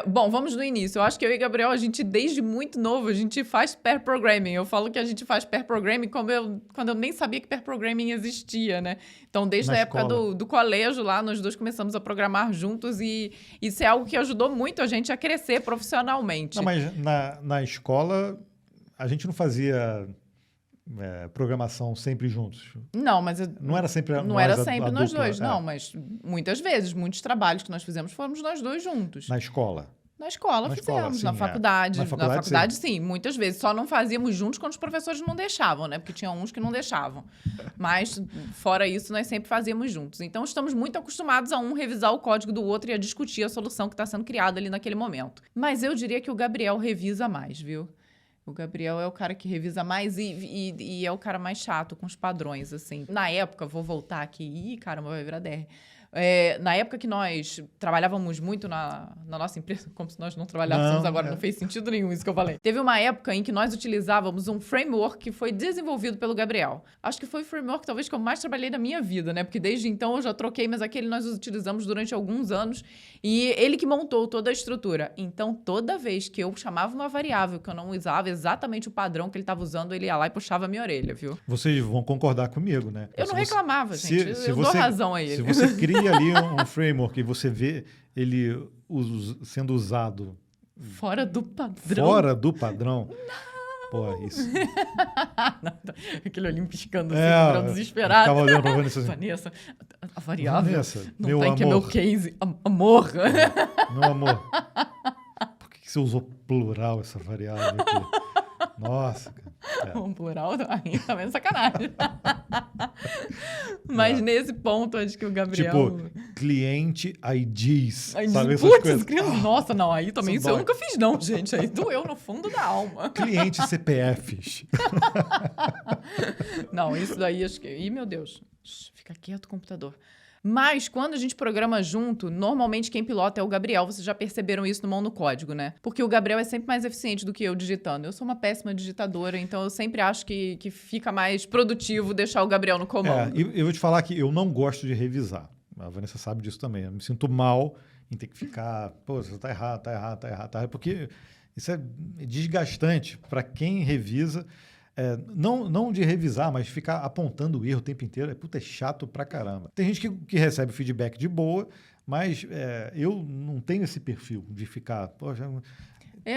Bom, vamos do início. Eu acho que eu e Gabriel, a gente, desde muito novo, a gente faz pair programming. Eu falo que a gente faz pair programming quando eu nem sabia que pair programming existia, né? Então, desde a época do colégio lá, nós dois começamos a programar juntos e isso é algo que ajudou muito a gente a crescer profissionalmente. Não, mas na escola, a gente não fazia... programação sempre juntos. Não, mas... Não era sempre nós dois, não. Mas muitas vezes, muitos trabalhos que nós fizemos, fomos nós dois juntos. Na escola? Na escola fizemos, sim, na faculdade. Na faculdade, sim, muitas vezes. Só não fazíamos juntos quando os professores não deixavam, né? Porque tinha uns que não deixavam. Mas, fora isso, nós sempre fazíamos juntos. Então, estamos muito acostumados a um revisar o código do outro e a discutir a solução que está sendo criada ali naquele momento. Mas eu diria que o Gabriel revisa mais, viu? O Gabriel é o cara que revisa mais e é o cara mais chato com os padrões, assim. Na época, vou voltar aqui... Ih, caramba, vai virar DR. Na época que nós trabalhávamos muito na nossa empresa, como se nós não trabalhássemos agora, não fez sentido nenhum isso que eu falei. Teve uma época em que nós utilizávamos um framework que foi desenvolvido pelo Gabriel. Acho que foi o framework talvez que eu mais trabalhei na minha vida, né? Porque desde então eu já troquei, mas aquele nós utilizamos durante alguns anos e ele que montou toda a estrutura. Então, toda vez que eu chamava uma variável que eu não usava exatamente o padrão que ele estava usando, ele ia lá e puxava a minha orelha, viu? Vocês vão concordar comigo, né? Eu não reclamava, gente. Eu dou razão a ele. Se você cria ali um framework e você vê ele sendo usado fora do padrão. Fora do padrão. Pô, isso. Aquele olhinho piscando assim, desesperado. Tava olhando pra Vanessa assim. Vanessa, a variável Vanessa, não tá em que é meu case. Amor. Meu amor. Por que você usou plural essa variável aqui? Nossa, cara. Um plural aí tá vendo sacanagem. Mas nesse ponto, acho que o Gabriel... Tipo, cliente IDs. Sabe essas coisas? Coisas? Nossa, não, aí também isso eu nunca fiz não, gente. Aí doeu no fundo da alma. Cliente CPFs. Não, isso daí acho que... Ih, meu Deus. Fica quieto, computador. Mas, quando a gente programa junto, normalmente quem pilota é o Gabriel. Vocês já perceberam isso no Mão no Código, né? Porque o Gabriel é sempre mais eficiente do que eu digitando. Eu sou uma péssima digitadora, então eu sempre acho que fica mais produtivo deixar o Gabriel no comando. Eu vou te falar que eu não gosto de revisar. A Vanessa sabe disso também. Eu me sinto mal em ter que ficar... Pô, você tá errado. Porque isso é desgastante para quem revisa. Não de revisar, mas ficar apontando o erro o tempo inteiro. É chato pra caramba. Tem gente que recebe feedback de boa, mas eu não tenho esse perfil de ficar... Poxa,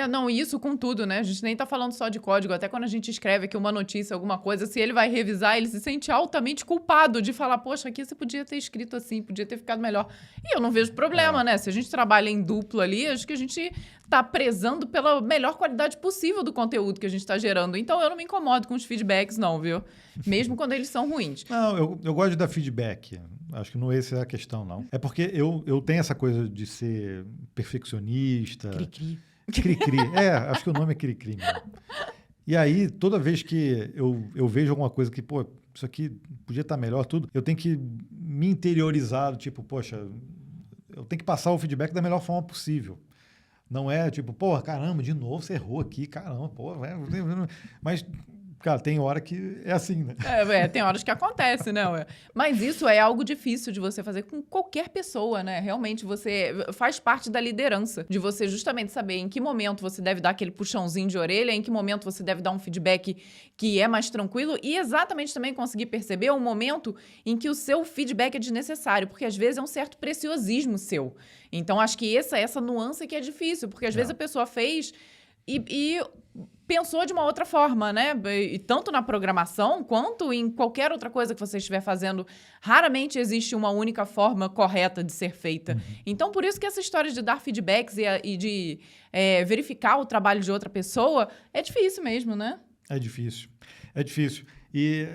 não, isso com tudo, né? A gente nem tá falando só de código. Até quando a gente escreve aqui uma notícia, alguma coisa, se ele vai revisar, ele se sente altamente culpado de falar, poxa, aqui você podia ter escrito assim, podia ter ficado melhor. E eu não vejo problema, né? Se a gente trabalha em duplo ali, acho que a gente tá prezando pela melhor qualidade possível do conteúdo que a gente tá gerando. Então, eu não me incomodo com os feedbacks, não, viu? Mesmo quando eles são ruins. Não, eu gosto de dar feedback. Acho que não essa é a questão, não. É porque eu tenho essa coisa de ser perfeccionista. Cri-cri. Cri-cri. Acho que o nome é cri-cri mesmo. E aí, toda vez que eu vejo alguma coisa que, pô, isso aqui podia estar melhor, tudo, eu tenho que me interiorizar, tipo, poxa, eu tenho que passar o feedback da melhor forma possível. Não é tipo, pô, caramba, de novo você errou aqui, caramba, pô, mas... Cara, tem hora que é assim, né? Tem horas que acontece, né? Mas isso é algo difícil de você fazer com qualquer pessoa, né? Realmente, você faz parte da liderança, de você justamente saber em que momento você deve dar aquele puxãozinho de orelha, em que momento você deve dar um feedback que é mais tranquilo e exatamente também conseguir perceber o momento em que o seu feedback é desnecessário, porque às vezes é um certo preciosismo seu. Então, acho que essa nuance que é difícil, porque às vezes a pessoa fez e pensou de uma outra forma, né? E tanto na programação quanto em qualquer outra coisa que você estiver fazendo, raramente existe uma única forma correta de ser feita. Então, por isso que essa história de dar feedbacks e de verificar o trabalho de outra pessoa é difícil mesmo, né? É difícil. E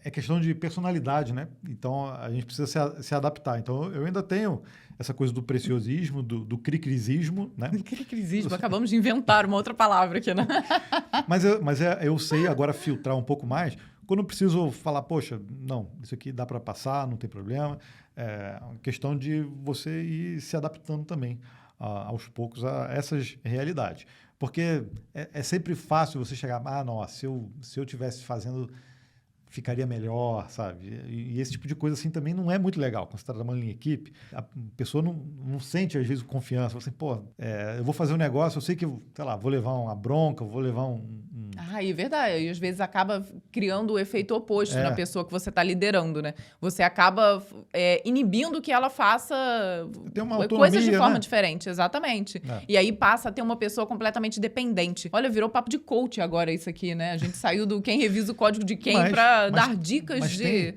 é questão de personalidade, né? Então, a gente precisa se adaptar. Então, eu ainda tenho essa coisa do preciosismo, do cricrisismo, né? Cricrisismo, acabamos de inventar uma outra palavra aqui, né? Mas eu sei agora filtrar um pouco mais. Quando eu preciso falar, poxa, não, isso aqui dá para passar, não tem problema. É uma questão de você ir se adaptando também, aos poucos, a essas realidades. Porque é sempre fácil você chegar, não, se eu tivesse ficaria melhor, sabe? E esse tipo de coisa assim também não é muito legal. Quando você está trabalhando em equipe, a pessoa não sente, às vezes, confiança. Você, eu vou fazer um negócio, eu sei que, sei lá, vou levar uma bronca, vou levar É verdade. E às vezes acaba criando o efeito oposto na pessoa que você está liderando, né? Você acaba inibindo que ela faça coisas de forma diferente, exatamente. E aí passa a ter uma pessoa completamente dependente. Olha, virou papo de coach agora isso aqui, né? A gente saiu do quem revisa o código de quem para dar dicas de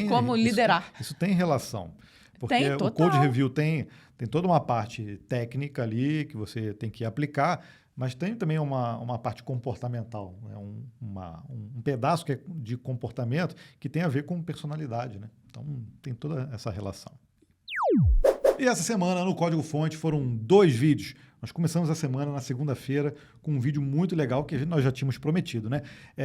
como liderar. Isso tem relação. Porque total. O Code Review tem toda uma parte técnica ali que você tem que aplicar, mas tem também uma parte comportamental, né? um pedaço que é de comportamento que tem a ver com personalidade, né? Então tem toda essa relação. E essa semana no Código Fonte foram 2 vídeos. Nós começamos a semana na segunda-feira com um vídeo muito legal que nós já tínhamos prometido, né?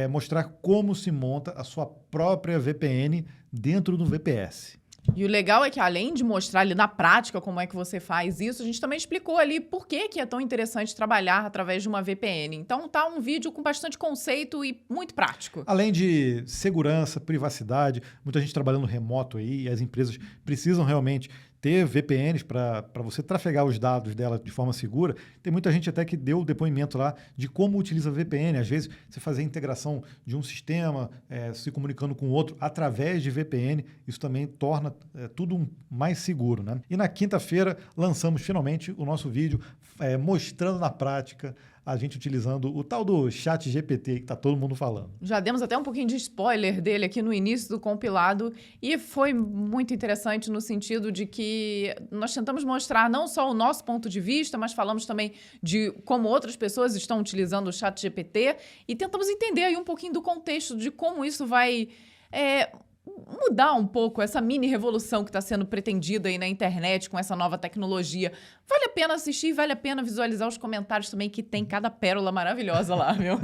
Mostrar como se monta a sua própria VPN dentro do VPS. E o legal é que, além de mostrar ali na prática como é que você faz isso, a gente também explicou ali por que é tão interessante trabalhar através de uma VPN. Então, tá um vídeo com bastante conceito e muito prático. Além de segurança, privacidade, muita gente trabalhando remoto aí, e as empresas precisam realmente ter VPNs para você trafegar os dados dela de forma segura. Tem muita gente até que deu o depoimento lá de como utiliza VPN. Às vezes, você fazer a integração de um sistema, se comunicando com o outro através de VPN, isso também torna tudo mais seguro, né? E na quinta-feira, lançamos finalmente o nosso vídeo mostrando na prática a gente utilizando o tal do ChatGPT que está todo mundo falando. Já demos até um pouquinho de spoiler dele aqui no início do compilado e foi muito interessante no sentido de que nós tentamos mostrar não só o nosso ponto de vista, mas falamos também de como outras pessoas estão utilizando o ChatGPT e tentamos entender aí um pouquinho do contexto de como isso vai mudar um pouco essa mini revolução que está sendo pretendida aí na internet com essa nova tecnologia. Vale a pena assistir, vale a pena visualizar os comentários também, que tem cada pérola maravilhosa lá, viu?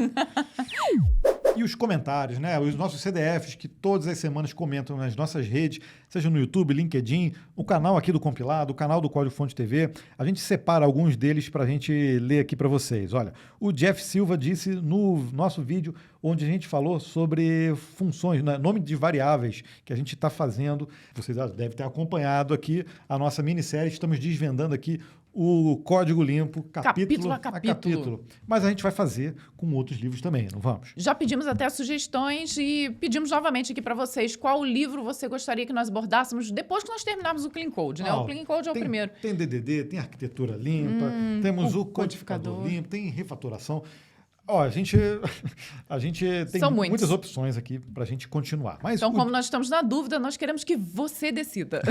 E os comentários, né? Os nossos CDFs que todas as semanas comentam nas nossas redes, seja no YouTube, LinkedIn, o canal aqui do Compilado, o canal do Código Fonte TV. A gente separa alguns deles para a gente ler aqui para vocês. Olha, o Jeff Silva disse no nosso vídeo, onde a gente falou sobre funções, né? Nome de variáveis que a gente está fazendo. Vocês devem ter acompanhado aqui a nossa minissérie. Estamos desvendando aqui o Código Limpo, capítulo a capítulo. Mas a gente vai fazer com outros livros também, não vamos? Já pedimos até sugestões e pedimos novamente aqui para vocês qual livro você gostaria que nós abordássemos depois que nós terminarmos o Clean Code, né? O Clean Code é o primeiro. Tem DDD, tem arquitetura limpa, temos o codificador limpo, tem refatoração. A gente tem muitas opções aqui para a gente continuar. Mas então, como nós estamos na dúvida, nós queremos que você decida.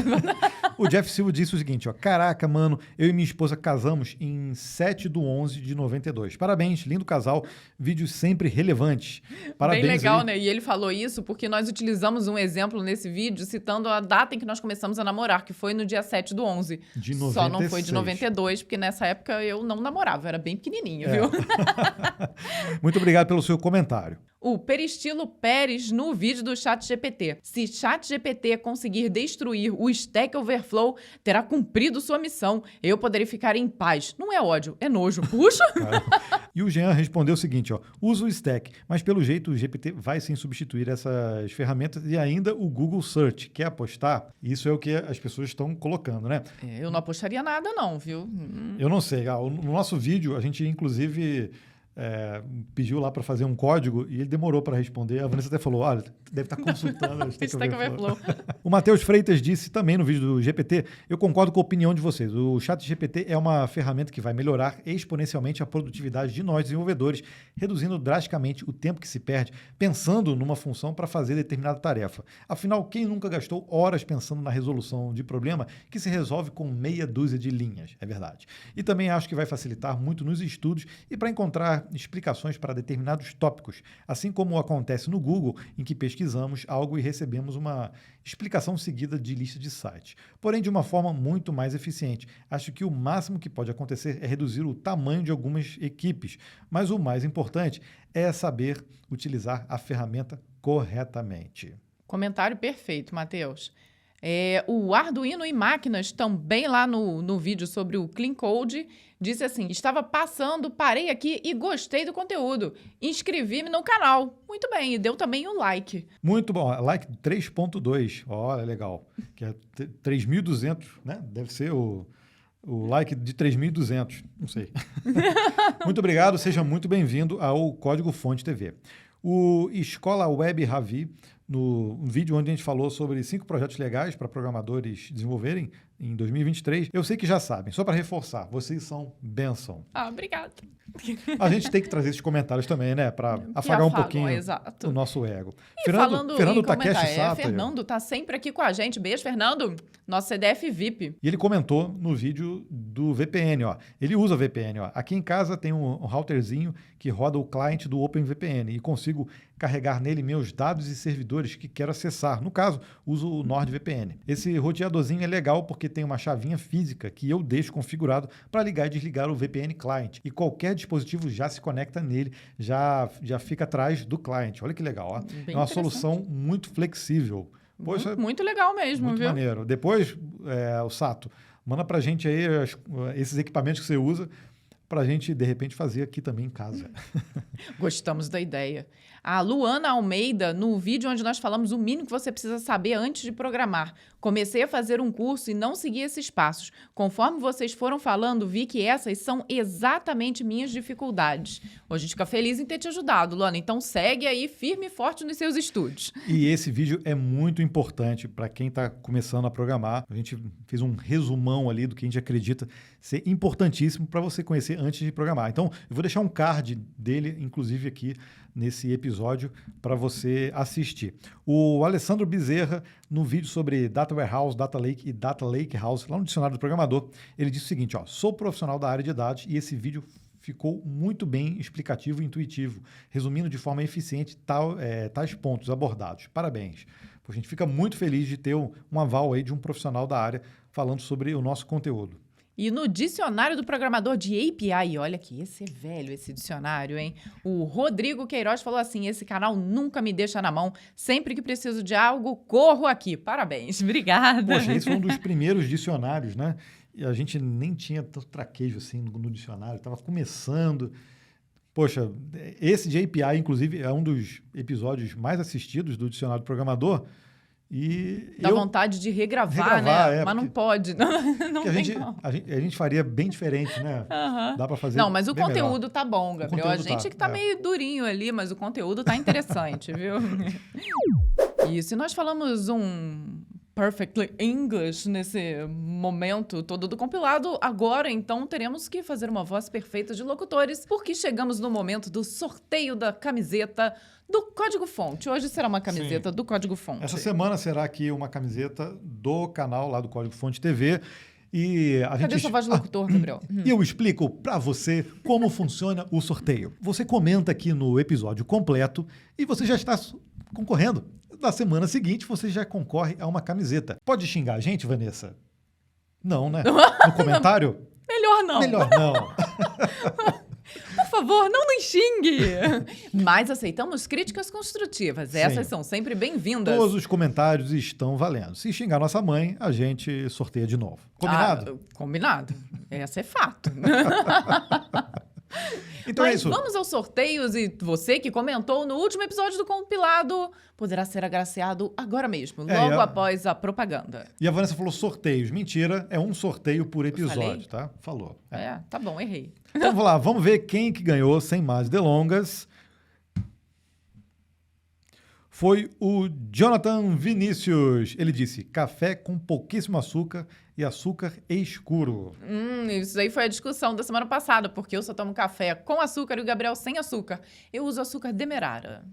O Jeff Silva disse o seguinte, caraca, mano, eu e minha esposa casamos em 7/11/92. Parabéns, lindo casal, vídeos sempre relevantes. Parabéns. Bem legal, aí. né? E ele falou isso porque nós utilizamos um exemplo nesse vídeo citando a data em que nós começamos a namorar, que foi no dia 7/11. De 96. Só não foi de 92, porque nessa época eu não namorava, eu era bem pequenininha, viu? Muito obrigado pelo seu comentário. O Peristilo Pérez no vídeo do ChatGPT. Se ChatGPT conseguir destruir o Stack Overflow, terá cumprido sua missão. Eu poderei ficar em paz. Não é ódio, é nojo. Puxa! E o Jean respondeu o seguinte, usa o Stack, mas pelo jeito o GPT vai sim substituir essas ferramentas e ainda o Google Search. Quer apostar? Isso é o que as pessoas estão colocando, né? Eu não apostaria nada não, viu? Eu não sei. No nosso vídeo, a gente inclusive pediu lá para fazer um código e ele demorou para responder. A Vanessa até falou, olha, deve estar consultando o Stack Overflow. O Matheus Freitas disse também no vídeo do GPT, eu concordo com a opinião de vocês. O ChatGPT é uma ferramenta que vai melhorar exponencialmente a produtividade de nós desenvolvedores, reduzindo drasticamente o tempo que se perde pensando numa função para fazer determinada tarefa. Afinal, quem nunca gastou horas pensando na resolução de problema que se resolve com meia dúzia de linhas? É verdade. E também acho que vai facilitar muito nos estudos e para encontrar explicações para determinados tópicos, assim como acontece no Google, em que pesquisamos algo e recebemos uma explicação seguida de lista de sites. Porém, de uma forma muito mais eficiente. Acho que o máximo que pode acontecer é reduzir o tamanho de algumas equipes, mas o mais importante é saber utilizar a ferramenta corretamente. Comentário perfeito, Matheus. O Arduino e Máquinas, também lá no vídeo sobre o Clean Code, disse assim: estava passando, parei aqui e gostei do conteúdo. Inscrevi-me no canal. Muito bem, e deu também o like. Muito bom. Like 3.2. Olha, legal. Que é 3.200, né? Deve ser o like de 3.200. Não sei. Muito obrigado. Seja muito bem-vindo ao Código Fonte TV. O Escola Web Ravi, no vídeo onde a gente falou sobre 5 projetos legais para programadores desenvolverem em 2023, eu sei que já sabem. Só para reforçar, vocês são bênção. Obrigada. A gente tem que trazer esses comentários também, né? Para afagar um pouquinho exato. o nosso ego. E Fernando Takeshi Sato. Fernando tá sempre aqui com a gente. Beijo, Fernando. Nosso CDF VIP. E ele comentou no vídeo do VPN, ó. Ele usa VPN, ó. Aqui em casa tem um routerzinho que roda o client do OpenVPN e consigo carregar nele meus dados e servidores que quero acessar. No caso, uso o NordVPN. Esse roteadorzinho é legal porque tem uma chavinha física que eu deixo configurado para ligar e desligar o VPN client. E qualquer dispositivo já se conecta nele, já fica atrás do client. Olha que legal, ó. Bem é uma solução muito flexível. Poxa, muito legal mesmo, muito viu? Maneiro. Depois, o Sato, manda pra gente aí esses equipamentos que você usa pra gente, de repente, fazer aqui também em casa. Gostamos da ideia. A Luana Almeida, no vídeo onde nós falamos o mínimo que você precisa saber antes de programar. Comecei a fazer um curso e não segui esses passos. Conforme vocês foram falando, vi que essas são exatamente minhas dificuldades. Hoje a gente fica feliz em ter te ajudado, Luana. Então segue aí firme e forte nos seus estudos. E esse vídeo é muito importante para quem está começando a programar. A gente fez um resumão ali do que a gente acredita ser importantíssimo para você conhecer antes de programar. Então, eu vou deixar um card dele, inclusive aqui nesse episódio, para você assistir. O Alessandro Bezerra, no vídeo sobre Data Warehouse, Data Lake e Data Lakehouse, lá no Dicionário do Programador, ele disse o seguinte, ó: sou profissional da área de dados e esse vídeo ficou muito bem explicativo e intuitivo, resumindo de forma eficiente tais pontos abordados. Parabéns. A gente fica muito feliz de ter um aval aí de um profissional da área falando sobre o nosso conteúdo. E no dicionário do programador de API, olha que esse é velho, esse dicionário, hein? O Rodrigo Queiroz falou assim: esse canal nunca me deixa na mão, sempre que preciso de algo, corro aqui. Parabéns, obrigada. Poxa, esse foi um dos primeiros dicionários, né? E a gente nem tinha tanto traquejo assim no dicionário, estava começando. Poxa, esse de API, inclusive, é um dos episódios mais assistidos do Dicionário do Programador. E dá vontade de regravar, né? Mas não pode. Não tem a gente faria bem diferente, né? Dá para fazer. Não, mas o conteúdo melhor. Tá bom, Gabriel. A gente que tá meio durinho ali, mas o conteúdo tá interessante, viu? Isso, e nós falamos um Perfectly English nesse momento todo do compilado. Agora, então, teremos que fazer uma voz perfeita de locutores, porque chegamos no momento do sorteio da camiseta do Código Fonte. Hoje será uma camiseta do Código Fonte. Essa semana será aqui uma camiseta do canal lá do Código Fonte TV. E Cadê sua voz de locutor, Gabriel? E eu explico para você como funciona o sorteio. Você comenta aqui no episódio completo e você já está concorrendo. Na semana seguinte, você já concorre a uma camiseta. Pode xingar a gente, Vanessa? Não, né? No comentário? Melhor não. Melhor não. Por favor, não nos xingue. Mas aceitamos críticas construtivas. Essas são sempre bem-vindas. Todos os comentários estão valendo. Se xingar nossa mãe, a gente sorteia de novo. Combinado? Combinado. Essa é fato. Então Mas é isso. Vamos aos sorteios e você que comentou no último episódio do compilado poderá ser agraciado agora mesmo, logo após a propaganda. E a Vanessa falou sorteios. Mentira, é um sorteio por episódio, tá? Falou. Tá bom, errei. Então vamos lá, vamos ver quem que ganhou, sem mais delongas. Foi o Jonathan Vinícius. Ele disse: café com pouquíssimo açúcar e açúcar escuro. Isso aí foi a discussão da semana passada, porque eu só tomo café com açúcar e o Gabriel sem açúcar. Eu uso açúcar demerara.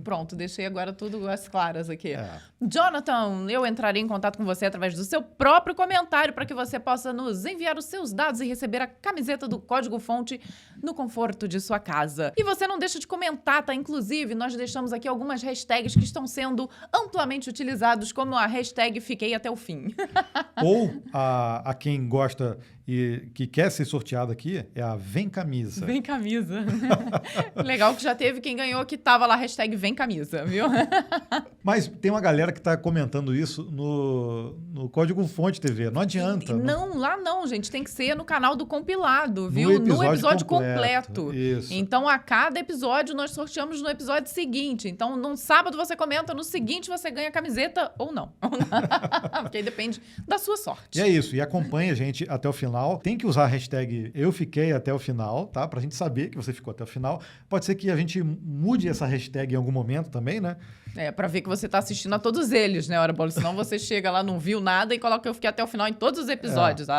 Pronto, deixei agora tudo às claras aqui. Jonathan, eu entrarei em contato com você através do seu próprio comentário para que você possa nos enviar os seus dados e receber a camiseta do Código Fonte no conforto de sua casa. E você não deixa de comentar, tá? Inclusive, nós deixamos aqui algumas hashtags que estão sendo amplamente utilizados, como a hashtag Fiquei Até o Fim. Ou a quem gosta e que quer ser sorteado aqui é a Vem Camisa. Vem Camisa. Legal que já teve quem ganhou que tava lá, hashtag Vem Camisa, viu? Mas tem uma galera que está comentando isso no Código Fonte TV. Não adianta. Não, lá não, gente. Tem que ser no canal do compilado, viu? No episódio completo. Isso. Então, a cada episódio, nós sorteamos no episódio seguinte. Então, no sábado você comenta, no seguinte você ganha a camiseta ou não. Porque aí depende da sua sorte. E é isso. E acompanha a gente até o final. Tem que usar a hashtag Eu Fiquei Até o Final, tá? Pra gente saber que você ficou até o final. Pode ser que a gente mude essa hashtag em algum momento também, né? Pra ver que você tá assistindo a todos eles, né, Hora Bola? Senão você chega lá, não viu nada e coloca Eu Fiquei Até o Final em todos os episódios.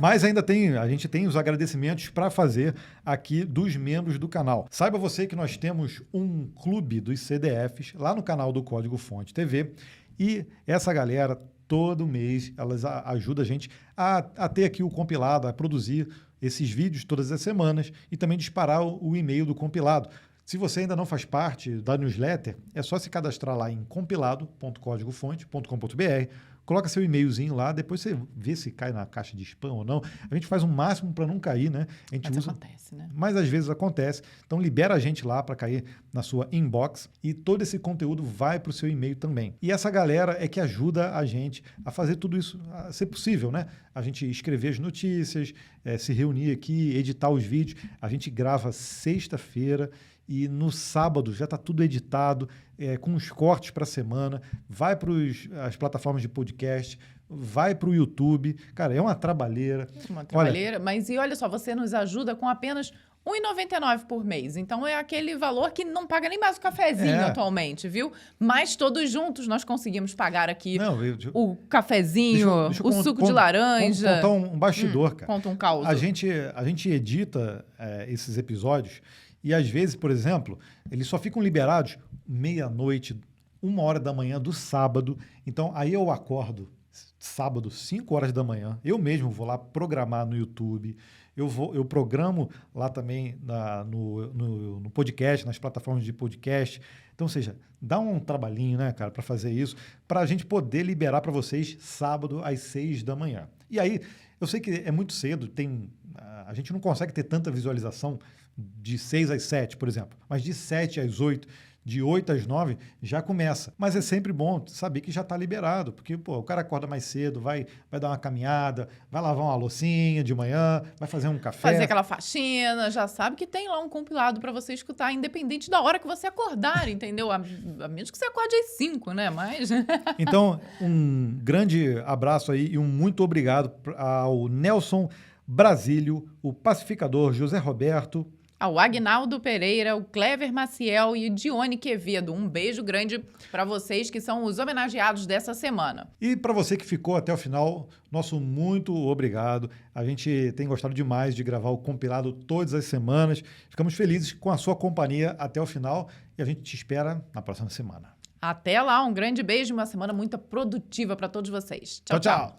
Mas ainda a gente tem os agradecimentos para fazer aqui dos membros do canal. Saiba você que nós temos um clube dos CDFs lá no canal do Código Fonte TV e essa galera, todo mês, elas ajudam a gente a ter aqui o compilado, a produzir esses vídeos todas as semanas e também disparar o e-mail do compilado. Se você ainda não faz parte da newsletter, é só se cadastrar lá em compilado.códigofonte.com.br, coloca seu e-mailzinho lá, depois você vê se cai na caixa de spam ou não. A gente faz o máximo para não cair, né? A gente Mas usa, acontece, né? mas às vezes acontece. Então libera a gente lá para cair na sua inbox e todo esse conteúdo vai para o seu e-mail também. E essa galera é que ajuda a gente a fazer tudo isso a ser possível, né? A gente escrever as notícias, se reunir aqui, editar os vídeos. A gente grava sexta-feira e no sábado já está tudo editado, com os cortes para a semana, vai para as plataformas de podcast, vai para o YouTube. Cara, é uma trabalheira. Uma trabalheira, mas e olha só, você nos ajuda com apenas R$ 1,99 por mês. Então é aquele valor que não paga nem mais o cafezinho atualmente, viu? Mas todos juntos nós conseguimos pagar aqui o cafezinho, o suco de laranja. Contar um bastidor, cara. Conta um caos. A gente edita esses episódios e às vezes, por exemplo, eles só ficam liberados meia-noite, 1h da manhã do sábado. Então aí eu acordo sábado, 5h da manhã. Eu mesmo vou lá programar no YouTube. Eu programo lá também no podcast, nas plataformas de podcast. Então, ou seja, dá um trabalhinho, né, cara, para fazer isso, para a gente poder liberar para vocês sábado às 6 da manhã. E aí, eu sei que é muito cedo, a gente não consegue ter tanta visualização de 6 às 7, por exemplo, mas de 7 às 8, de 8 às 9 já começa. Mas é sempre bom saber que já está liberado, porque o cara acorda mais cedo, vai dar uma caminhada, vai lavar uma loucinha de manhã, vai fazer um café. Fazer aquela faxina, já sabe que tem lá um compilado para você escutar, independente da hora que você acordar, entendeu? A menos que você acorde às 5, né? Mas... Então, um grande abraço aí e um muito obrigado ao Nelson Brasílio, o pacificador José Roberto, ao Agnaldo Pereira, o Clever Maciel e o Dione Quevedo. Um beijo grande para vocês que são os homenageados dessa semana. E para você que ficou até o final, nosso muito obrigado. A gente tem gostado demais de gravar o compilado todas as semanas. Ficamos felizes com a sua companhia até o final e a gente te espera na próxima semana. Até lá, um grande beijo e uma semana muito produtiva para todos vocês. Tchau, Tchau.